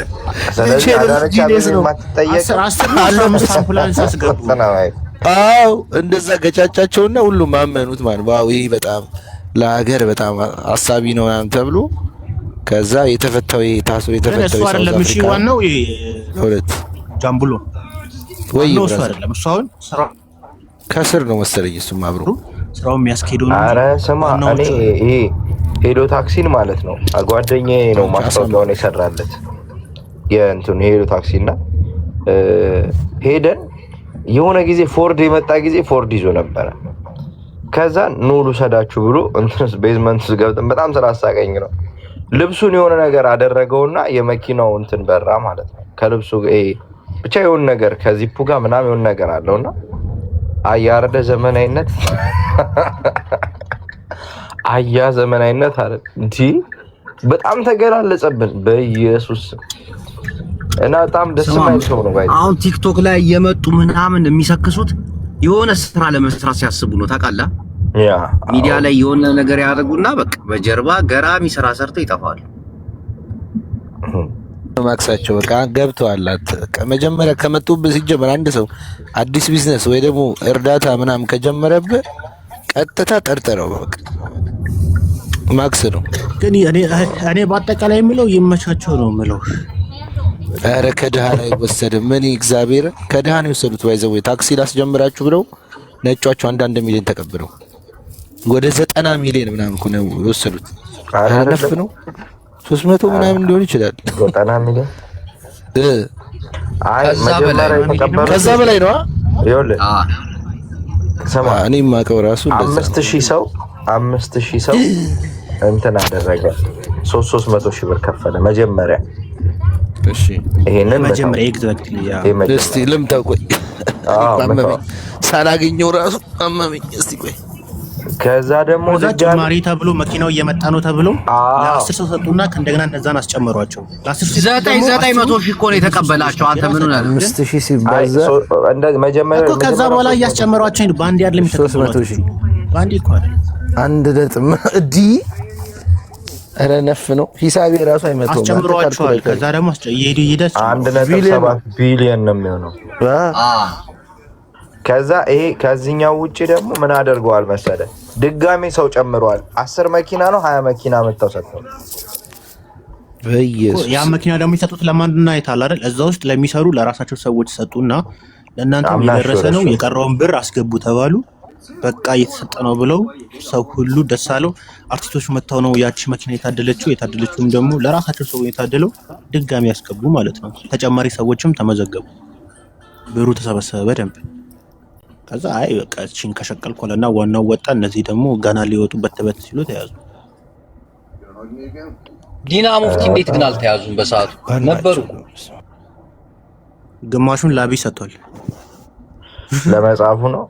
አዎ እንደዛ ገጫጫቸውና ሁሉም አመኑት ማለት ነው። ይሄ በጣም ለሀገር በጣም አሳቢ ነው ምናምን ተብሎ ከዛ የተፈታው ታስሮ የተፈታው አይደለም። እሺ ዋናው ይሄ ሁለት ጃምቡሎ ወይ ነው እሱ አይደለም። እሱ አሁን ስራ ከስር ነው መሰለኝ እሱም አብሮ ስራው የሚያስኬደው ነው። ኧረ ስማ እኔ ይሄ ሄሎ ታክሲን ማለት ነው ጓደኛዬ ነው ማስታወቂያውን የሰራለት የእንትን ሄሎ ታክሲና ሄደን የሆነ ጊዜ ፎርድ የመጣ ጊዜ ፎርድ ይዞ ነበረ። ከዛ ኑ ልውሰዳችሁ ብሎ እንትንስ ቤዝመንት ውስጥ ገብተን በጣም ስላሳቀኝ ነው ልብሱን የሆነ ነገር አደረገውና የመኪናው እንትን በራ ማለት ነው። ከልብሱ ብቻ የሆነ ነገር ከዚፑ ጋር ምናምን የሆነ ነገር አለውና አያረደ ዘመናዊነት አያ ዘመናዊነት አለ እንጂ በጣም ተገላለጸብን በኢየሱስ እና በጣም ደስ የማይል ሰው ነው። አሁን ቲክቶክ ላይ እየመጡ ምናምን የሚሰክሱት የሆነ ስራ ለመስራት ሲያስቡ ነው ታውቃለህ። ያ ሚዲያ ላይ የሆነ ነገር ያደርጉና በቃ በጀርባ ገራሚ ስራ ሰርተው ይጠፋሉ። ማክሳቸው በቃ ገብተዋል። መጀመሪያ ከመጡብህ ሲጀመር አንድ ሰው አዲስ ቢዝነስ ወይ ደግሞ እርዳታ ምናምን ከጀመረብህ ቀጥታ ጠርጥረው በቃ ማክስ ነው። ግን እኔ በአጠቃላይ የምለው ይመቻቸው ነው የምለው። ኧረ ከድሃ ላይ ወሰድም ምን እግዚአብሔር ከድሃ ነው የወሰዱት። ባይዘው ታክሲ ላስጀምራችሁ ብለው ነጯቸው አንዳንድ ሚሊዮን ተቀብለው ወደ 90 ሚሊዮን ምናምን እኮ ነው የወሰዱት። አረፍ ነው 300 ምናምን ሊሆን ይችላል። 90 ሚሊዮን አይ ከዛ በላይ ነው። ይኸውልህ ሰማ እኔ የማውቀው ራሱ 5000 ሰው እንትን አደረገ 300 ሺህ ብር ከፈለ መጀመሪያ። እሺ ይሄንን መጀመሪያ ኤግዛክትሊ ያ እስቲ ልምጣው ቆይ አመመኝ ሳላገኘው ራሱ አመመኝ። እስቲ ቆይ ከዛ ደግሞ ጀማሪ ተብሎ መኪናው እየመጣ ነው ተብሎ ለ10 ሰው ሰጡና ከእንደገና እነዛን አስጨመሯቸው። ለ10 900 ሺህ እኮ ነው የተቀበላቸው። አንተ ምን ሆነ 5000 ሲባዛ እንደ መጀመሪያ እኮ ከዛ በኋላ እያስጨመሯቸው ባንዲ አይደለም የተቀበሉት 300 ሺህ ባንዲ እኮ አይደል አንድ ነጥብ እዲ ኧረ ነፍ ነው ሂሳቤ ራሱ አይመጣው አስጨምሯቸዋል። ከዛ ደግሞ ይደስ 1.7 ቢሊዮን ነው የሚሆነው። ከዛ ይሄ ከዚህኛው ውጪ ደግሞ ምን አድርገዋል መሰለ ድጋሜ ሰው ጨምሯል። 10 መኪና ነው 20 መኪና መጣው ሰጥተው በየሱስ ያ መኪና ደግሞ ይሰጡት ለማንና አይታል አይደል እዛ ውስጥ ለሚሰሩ ለራሳቸው ሰዎች ሰጡና ለእናንተ የደረሰ ነው የቀረውን ብር አስገቡ ተባሉ። በቃ እየተሰጠ ነው ብለው ሰው ሁሉ ደስ አለው። አርቲስቶቹ መጣው ነው ያቺ መኪና የታደለችውም ደግሞ ለራሳቸው ሰው የታደለው ድጋሚ ያስገቡ ማለት ነው። ተጨማሪ ሰዎችም ተመዘገቡ። ብሩ ተሰበሰበ በደንብ። ከዛ አይ በቃ እቺን ከሸቀልኩልና ዋናው ወጣ። እነዚህ ደግሞ ገና ሊወጡበት ተበት ሲሉ ተያዙ። ዲና ሙፍቲ እንዴት ግን አልተያዙም? በሰዓቱ ነበሩ። ግማሹን ላቢ ሰጥቷል። ለመጻፉ ነው።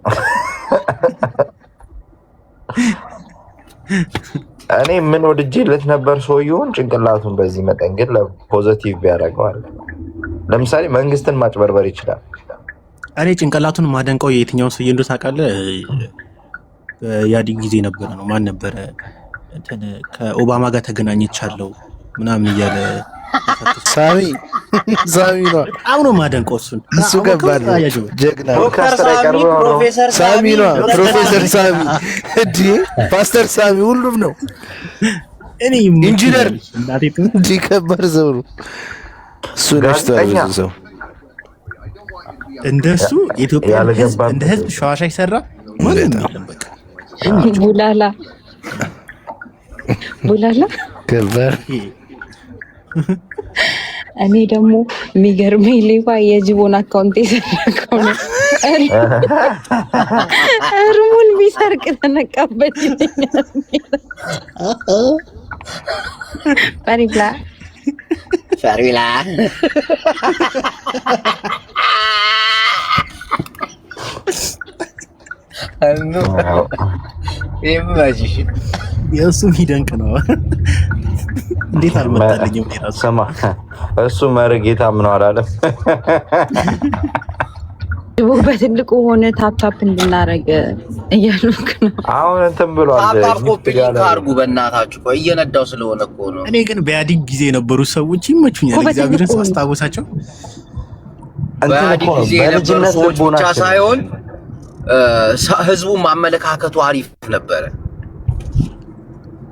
እኔ ምን ወድጄለት ነበር ሰውየውን ጭንቅላቱን በዚህ መጠን ግን ለፖዚቲቭ ቢያደርገዋል። ለምሳሌ መንግስትን ማጭበርበር ይችላል። እኔ ጭንቅላቱን ማደንቀው የትኛውን ሰውዬ እንደው ታውቃለህ? ያዲ ጊዜ ነበር ነው ማን ነበር እንትን ከኦባማ ጋር ተገናኝቻለሁ ምናምን እያለ ሳሚ ነው በጣም ነው የማደንቀው እሱን። እሱ ከባድ ነው ጀግና ዶክተር ሳሚ፣ ፕሮፌሰር ሳሚ ነው ፕሮፌሰር ሳሚ እንዴ ፓስተር ሳሚ ሁሉም ነው። እኔ ኢንጂነር እንዴ ከባድ ሰው ነው እሱ። ጋዜጠኛ ሰው እንደሱ ኢትዮጵያ ህዝብ እንደ ህዝብ ሸዋሻ ይሰራ ማለት ነው። በቃ ቡላላ ከባድ። እኔ ደግሞ የሚገርመኝ ሌባ የጅቦን አካውንት የሰረቀው ነው። እርሙን ቢሰርቅ ተነቃበት ይለኛል። ፈሪብላ የእሱ የሚደንቅ ነው። እንዴት አልመጣልኝም? ስማ እሱ መርጌታ ምን አላለም? በትልቁ ሆነ ታፕታፕ እንድናረግ እያሉክ ነው። አሁን እንትን ብሏል። ታፕታፕ ኮፒ ሊንክ አድርጉ በእናታችሁ። ቆይ እየነዳው ስለሆነ እኮ ነው። እኔ ግን በኢህአዴግ ጊዜ የነበሩ ሰዎች ይመቹኛል። እግዚአብሔርን ሳስታውሳቸው በኢህአዴግ ጊዜ የነበሩ ሰዎች ብቻ ሳይሆን ህዝቡ ማመለካከቱ አሪፍ ነበረ።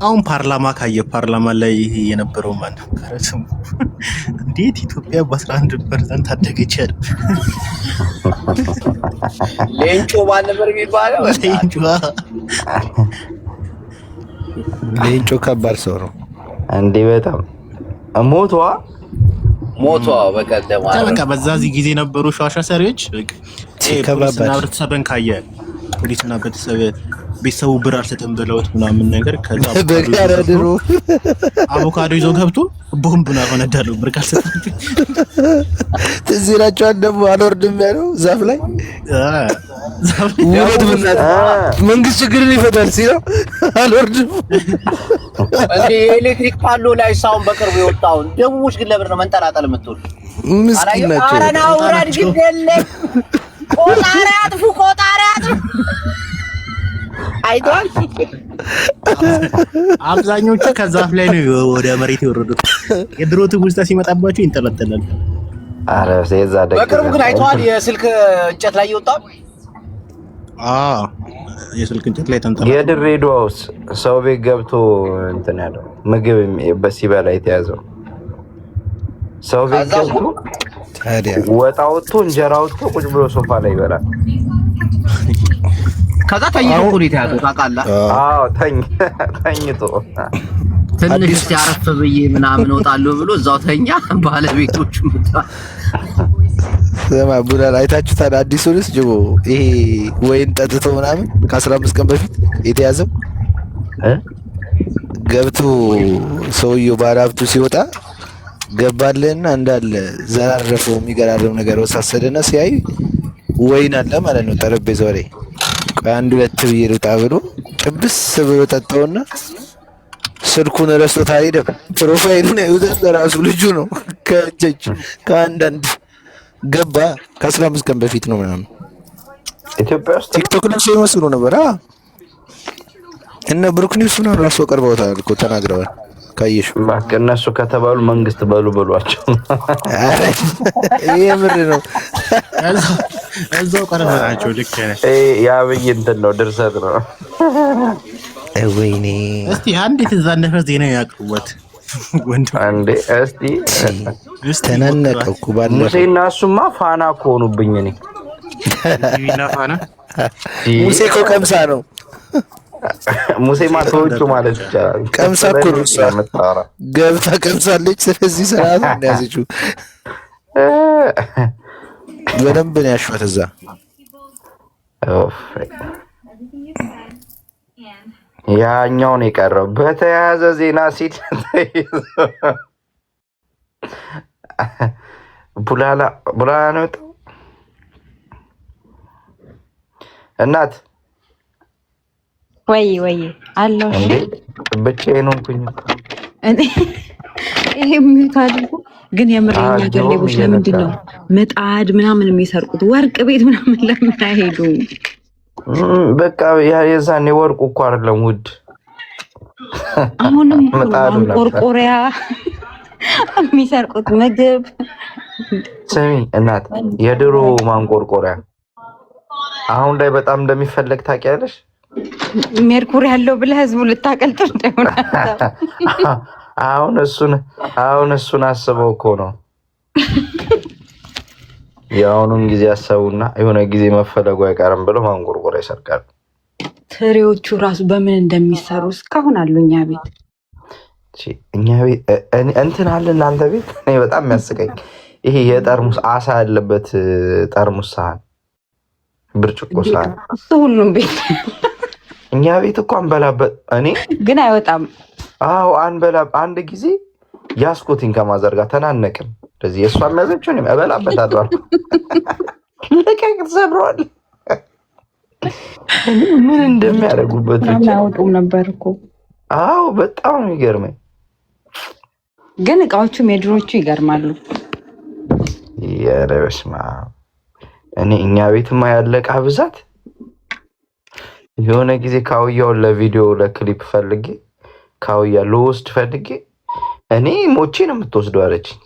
አሁን ፓርላማ ካየ ፓርላማ ላይ የነበረው ማን ነበረ ስሙ? እንዴት ኢትዮጵያ በ11% አደገች ያለ ሌንጮ ማን ነበር የሚባለው? ሌንጮ ከባድ ሰው ነው እንዴ በጣም ሞቷ በቀደም በቃ በዛ ጊዜ የነበሩ ሸዋሻ ሰሪዎች ፖሊስና ህብረተሰብን ካየ ፖሊስና ቤተሰቡ ብር አልሰጥም ብለውት ምናምን ነገር ከዛ አቮካዶ ይዞ ገብቶ ቦምብ ነው ያፈነዳለው። ብር ካልሰጠም ትዝ ይላችኋል ደግሞ አልወርድም ያለው ዛፍ ላይ ውረድ ብናት መንግስት ችግርን ይፈታል ሲለው አልወርድም እንዴ ኤሌክትሪክ ፓሎ ላይ ሳውን በቅርቡ የወጣውን ደቡቦች ግን ለብር ነው መንጠላጠል የምትወዱ ምስኪን ናቸው። አረና ውረድ ግን የለም ቆጣሪ አጥፉ አይቷል። አብዛኞቹ ከዛፍ ላይ ነው ወደ መሬት የወረዱት። የድሮ ትውስታ ሲመጣባቸው ይንጠለጠላል። አረ ስለዛ ደግ በቅርቡ ግን አይቷል። የስልክ እንጨት ላይ ይወጣል። የስልክ እንጨት ላይ ተንጠለጠለ። የድሬዳዋውስ ሰው ቤት ገብቶ እንትን ያለው ምግብ በሲበላ የተያዘው ሰው ቤት ገብቶ ታዲያ ወጣ ወጥቶ እንጀራ ወጥቶ ቁጭ ብሎ ሶፋ ላይ ይበላል። ከዛ ተኝቶ እኮ ነው የተያዘው ታውቃለህ? አዎ ተኝቶ ትንሽ ሲያረፍ ብዬ ምናምን እወጣለሁ ብሎ እዛው ተኛ። ባለቤቶቹ መጣ ሰማ ቡላላ አይታችሁታል? አዲሱንስ ጅቦ ይሄ ወይን ጠጥቶ ምናምን ከ15 ቀን በፊት የተያዘው ገብቶ ሰውየው ባለሀብቱ ሲወጣ ገባለና እንዳለ ዘራረፈው። የሚገራረም ነገር ወሳሰደና ሲያይ ወይን አለ ማለት ነው ጠረጴዛው ላይ። አንድ ሁለት ብዬ ልውጣ ብሎ ጥብስ ብሎ ጠጣውና ስልኩን ረስቶት አልሄደም። ፕሮፋይሉን ያዩት ራሱ ልጁ ነው። ከአንዳንድ ገባ ከ15 ቀን በፊት ነው ምናምን ኢትዮጵያ ውስጥ ቲክቶክ ላይ ሲመስሉ ነበር። እነ ብሩክ ኒውስ ምናምን ራሱ ቀርበውታል እኮ ተናግረዋል። ካየሽ እነሱ ከተባሉ መንግስት በሉ በሏቸው። የምር ነው እዛው ቀረበናቸው። ልክ ነህ። የአብይ እንትን ነው ድርሰት ነው። ወይኔ እስቲ አንዴት እዛ ነፈስ ዜና ያቅርቡት ወንድ አንዴ እስቲ ተናነቀኩ ባለ ሙሴና እሱማ ፋና እኮ ሆኑብኝ። እኔ ፋና ሙሴ እኮ ቀምሳ ነው። ሙሴ ማተውቹ ማለት ይቻላል። ቀምሳ እኮ ነው እሷ ገብታ ቀምሳለች። ስለዚህ ስርዓት እንደያዘችው በደንብ ነው ያሸዋት እዛ። ያኛው ነው የቀረው። በተያያዘ ዜና ሲል ቡላላ ነው የወጣው። እናት ወይ አለው እንዴ ብቻዬን ሆንኩኝ። ይሄ ሚዩት አድርጎ ግን የምረኛ ገሌቦች ለምንድን ነው ምጣድ ምናምን የሚሰርቁት? ወርቅ ቤት ምናምን ለምን አይሄዱም? በቃ የዛኔ ወርቁ እኮ አይደለም ውድ አሁንም ምጣዱ ነበር። ማንቆርቆሪያ የሚሰርቁት ምግብ። ስሚ እናት፣ የድሮ ማንቆርቆሪያ አሁን ላይ በጣም እንደሚፈለግ ታውቂያለሽ? ሜርኩሪ ያለው ብለህ ህዝቡ ልታቀልጥ እንደሆነ አሁን እሱን አስበው እኮ ነው። የአሁኑን ጊዜ አሰቡና የሆነ ጊዜ መፈለጉ አይቀርም ብለው ማንቆርቆሪያ ይሰርቃሉ። ትሬዎቹ ራሱ በምን እንደሚሰሩ እስካሁን አሉ እኛ ቤት። እንትን አለ እናንተ ቤት? እኔ በጣም የሚያስቀኝ ይሄ የጠርሙስ አሳ ያለበት ጠርሙስ ሳህን፣ ብርጭቆ ሳህን እሱ ሁሉም ቤት። እኛ ቤት እኮ አንበላበት። እኔ ግን አይወጣም። አዎ አንበላ። አንድ ጊዜ ያስኮቲን ከማዘርጋ ተናነቅን። ስለዚህ የእሷ የሚያዘችው እኔም እበላበታለሁ አልኩ። ለቀቅ ተሰብሯል። ምን እንደሚያደርጉበት ብቻ አያወጡም ነበር እኮ። አዎ በጣም የሚገርመኝ ግን እቃዎቹም የድሮቹ ይገርማሉ። ኧረ በስመ አብ። እኔ እኛ ቤትማ ያለ እቃ ብዛት የሆነ ጊዜ ካውያውን ለቪዲዮ ለክሊፕ ፈልጌ ካውያ ልወስድ ፈልጌ እኔ ሞቼ ነው የምትወስደው አለችኝ።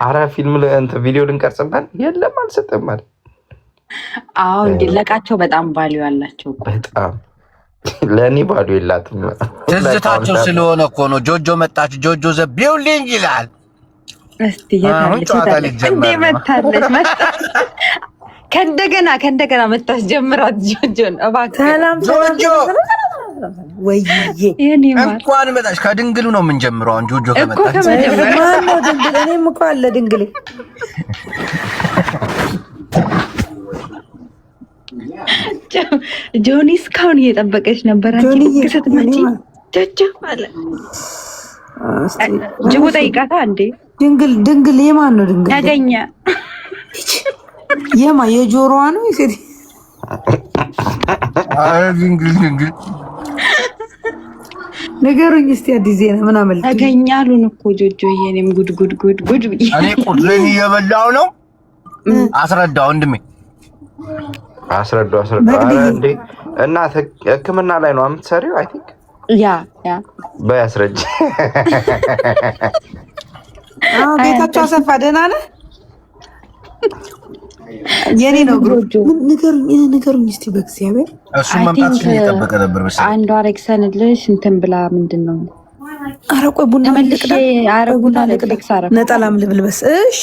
አረ ፊልም እንትን ቪዲዮ ልንቀርጽበት የለም አልሰጠም ማለት። አዎ እንዴ ለቃቸው በጣም ቫልዩ አላቸው። በጣም ለእኔ ባዶ የላትም። ትዝታቸው ስለሆነ እኮ ነው። ጆጆ መጣች። ጆጆ ዘ ቢልዲንግ ይላል። እስቲ የታለች እንዴ መታለች ከእንደገና መታስ ጀምራት ጆጆን እባክህ። ሰላም ጆጆ ወይዬ እንኳን መጣች። ከድንግሉ ነው የምንጀምረው። አሁን ጆጆ እኮ ከመጣች ከመጀመሪያ ማነው ድንግል? እኔም እኮ አለ ድንግሌ። ጆኒ እስካሁን እየጠበቀች ነበር። አንቺ ስትመጪ ጆጆ አለ ጅቡ ጠይቃታ እንዴ ድንግል የማን ነው ድንግል? ያገኘ የማ የጆሮዋ ነው የሴት? አረ ድንግል ንገሩኝ እስቲ አዲስ ዜና ምን አመልጥ? ያገኛሉን እኮ ጆጆ። የኔም ጉድ እኔ ቁርሴን እየበላው ነው። አስረዳው ወንድሜ አስረዳው። አረ እንዴ እናት ሕክምና ላይ ነው የምትሰሪው? አይ ቲንክ ያ በያስረጅ ጌታቸው አሰፋ ደህና ነህ? የኔ ነው ግሮጆ። ንገሩኝ እስቲ በእግዚአብሔር። እሱ መምጣትሽን እየጠበቀ ነበር መሰለኝ። አንዷ አሌክሰንልሽ እንትን ብላ ምንድን ነው? ኧረ ቆይ ቡና ተመልሼ አረጉና ለቅሌክስ አረግ ነጠላም ልብልበስ። እሺ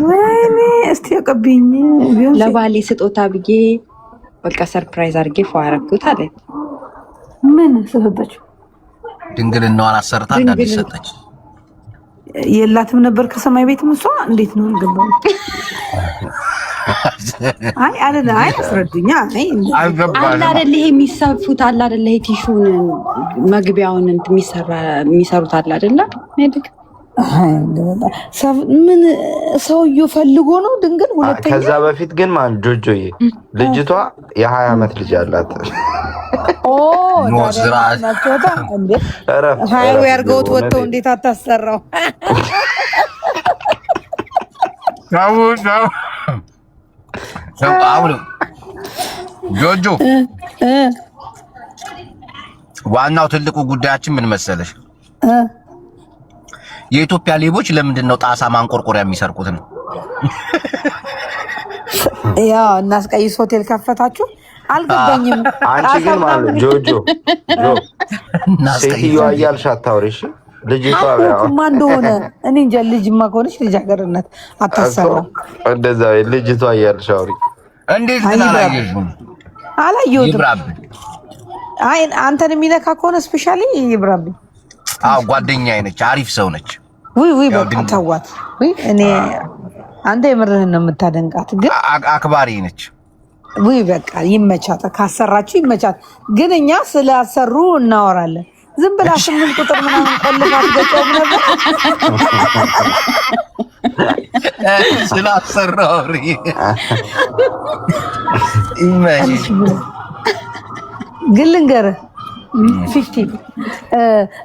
ወይኔ እስቲ ያቀብኝ ቢሆን ለባሌ ስጦታ ብዬ በቃ ሰርፕራይዝ አድርጌ ፏረኩት አለ። ምን ሰጠችው? ድንግልናዋን አሰርታ እንዳዲስ ሰጠች። የላትም ነበር ከሰማይ ቤት እሷ። እንዴት ነው አልገባም። አይ አስረዱኛ። አለ አይደል ይሄ የሚሰፉት አለ አይደል ይሄ ቲሹን መግቢያውን የሚሰሩት አለ አይደል ሜዲክ ምን ሰውዬው ፈልጎ ነው ድንግል። ሁለተኛ ከዛ በፊት ግን ማን ጆጆዬ ልጅቷ የ20 ዓመት ልጅ አላት። ሀያው ያርገውት ወጥተው እንዴት አታሰራው? ጆጆ ዋናው ትልቁ ጉዳያችን ምን መሰለሽ? የኢትዮጵያ ሌቦች ለምንድን ነው ጣሳ ማንቆርቆሪያ የሚሰርቁት ነው? ያው እናስቀይስ ሆቴል ከፈታችሁ አልገባኝም። አንቺ ግን ማለት ጆጆ ሴትዮዋ እያልሽ አታውሪ እሺ። ልጅቷ ማ እንደሆነ እኔ እንጃ። ልጅማ ከሆነች ልጃገረድነት አታሰራም። እንደዛ ልጅቷ እያልሽ አውሪ። እንዴት ግን አላየሽም? አላየሁትም። አይ አንተን የሚነካ ከሆነ ስፔሻሊ ይብራብኝ። አዎ ጓደኛዬ ነች፣ አሪፍ ሰው ነች። ውይ በቃ ተዋት። እኔ አንተ የምርህን ነው የምታደንቃት፣ ግን አክባሪ ነች። ውይ በቃ ይመቻት፣ ካሰራችሁ ይመቻት። ግን እኛ ስላሰሩ እናወራለን። ዝም ብላ 8 ቁጥር ምናምን ቆልፋት ገጨው ነበር ስላሰራው ግን ልንገርህ 50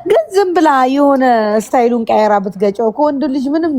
ግን ዝም ብላ የሆነ ስታይሉን ቀየራ ብትገጨው ከወንድ ልጅ ምንም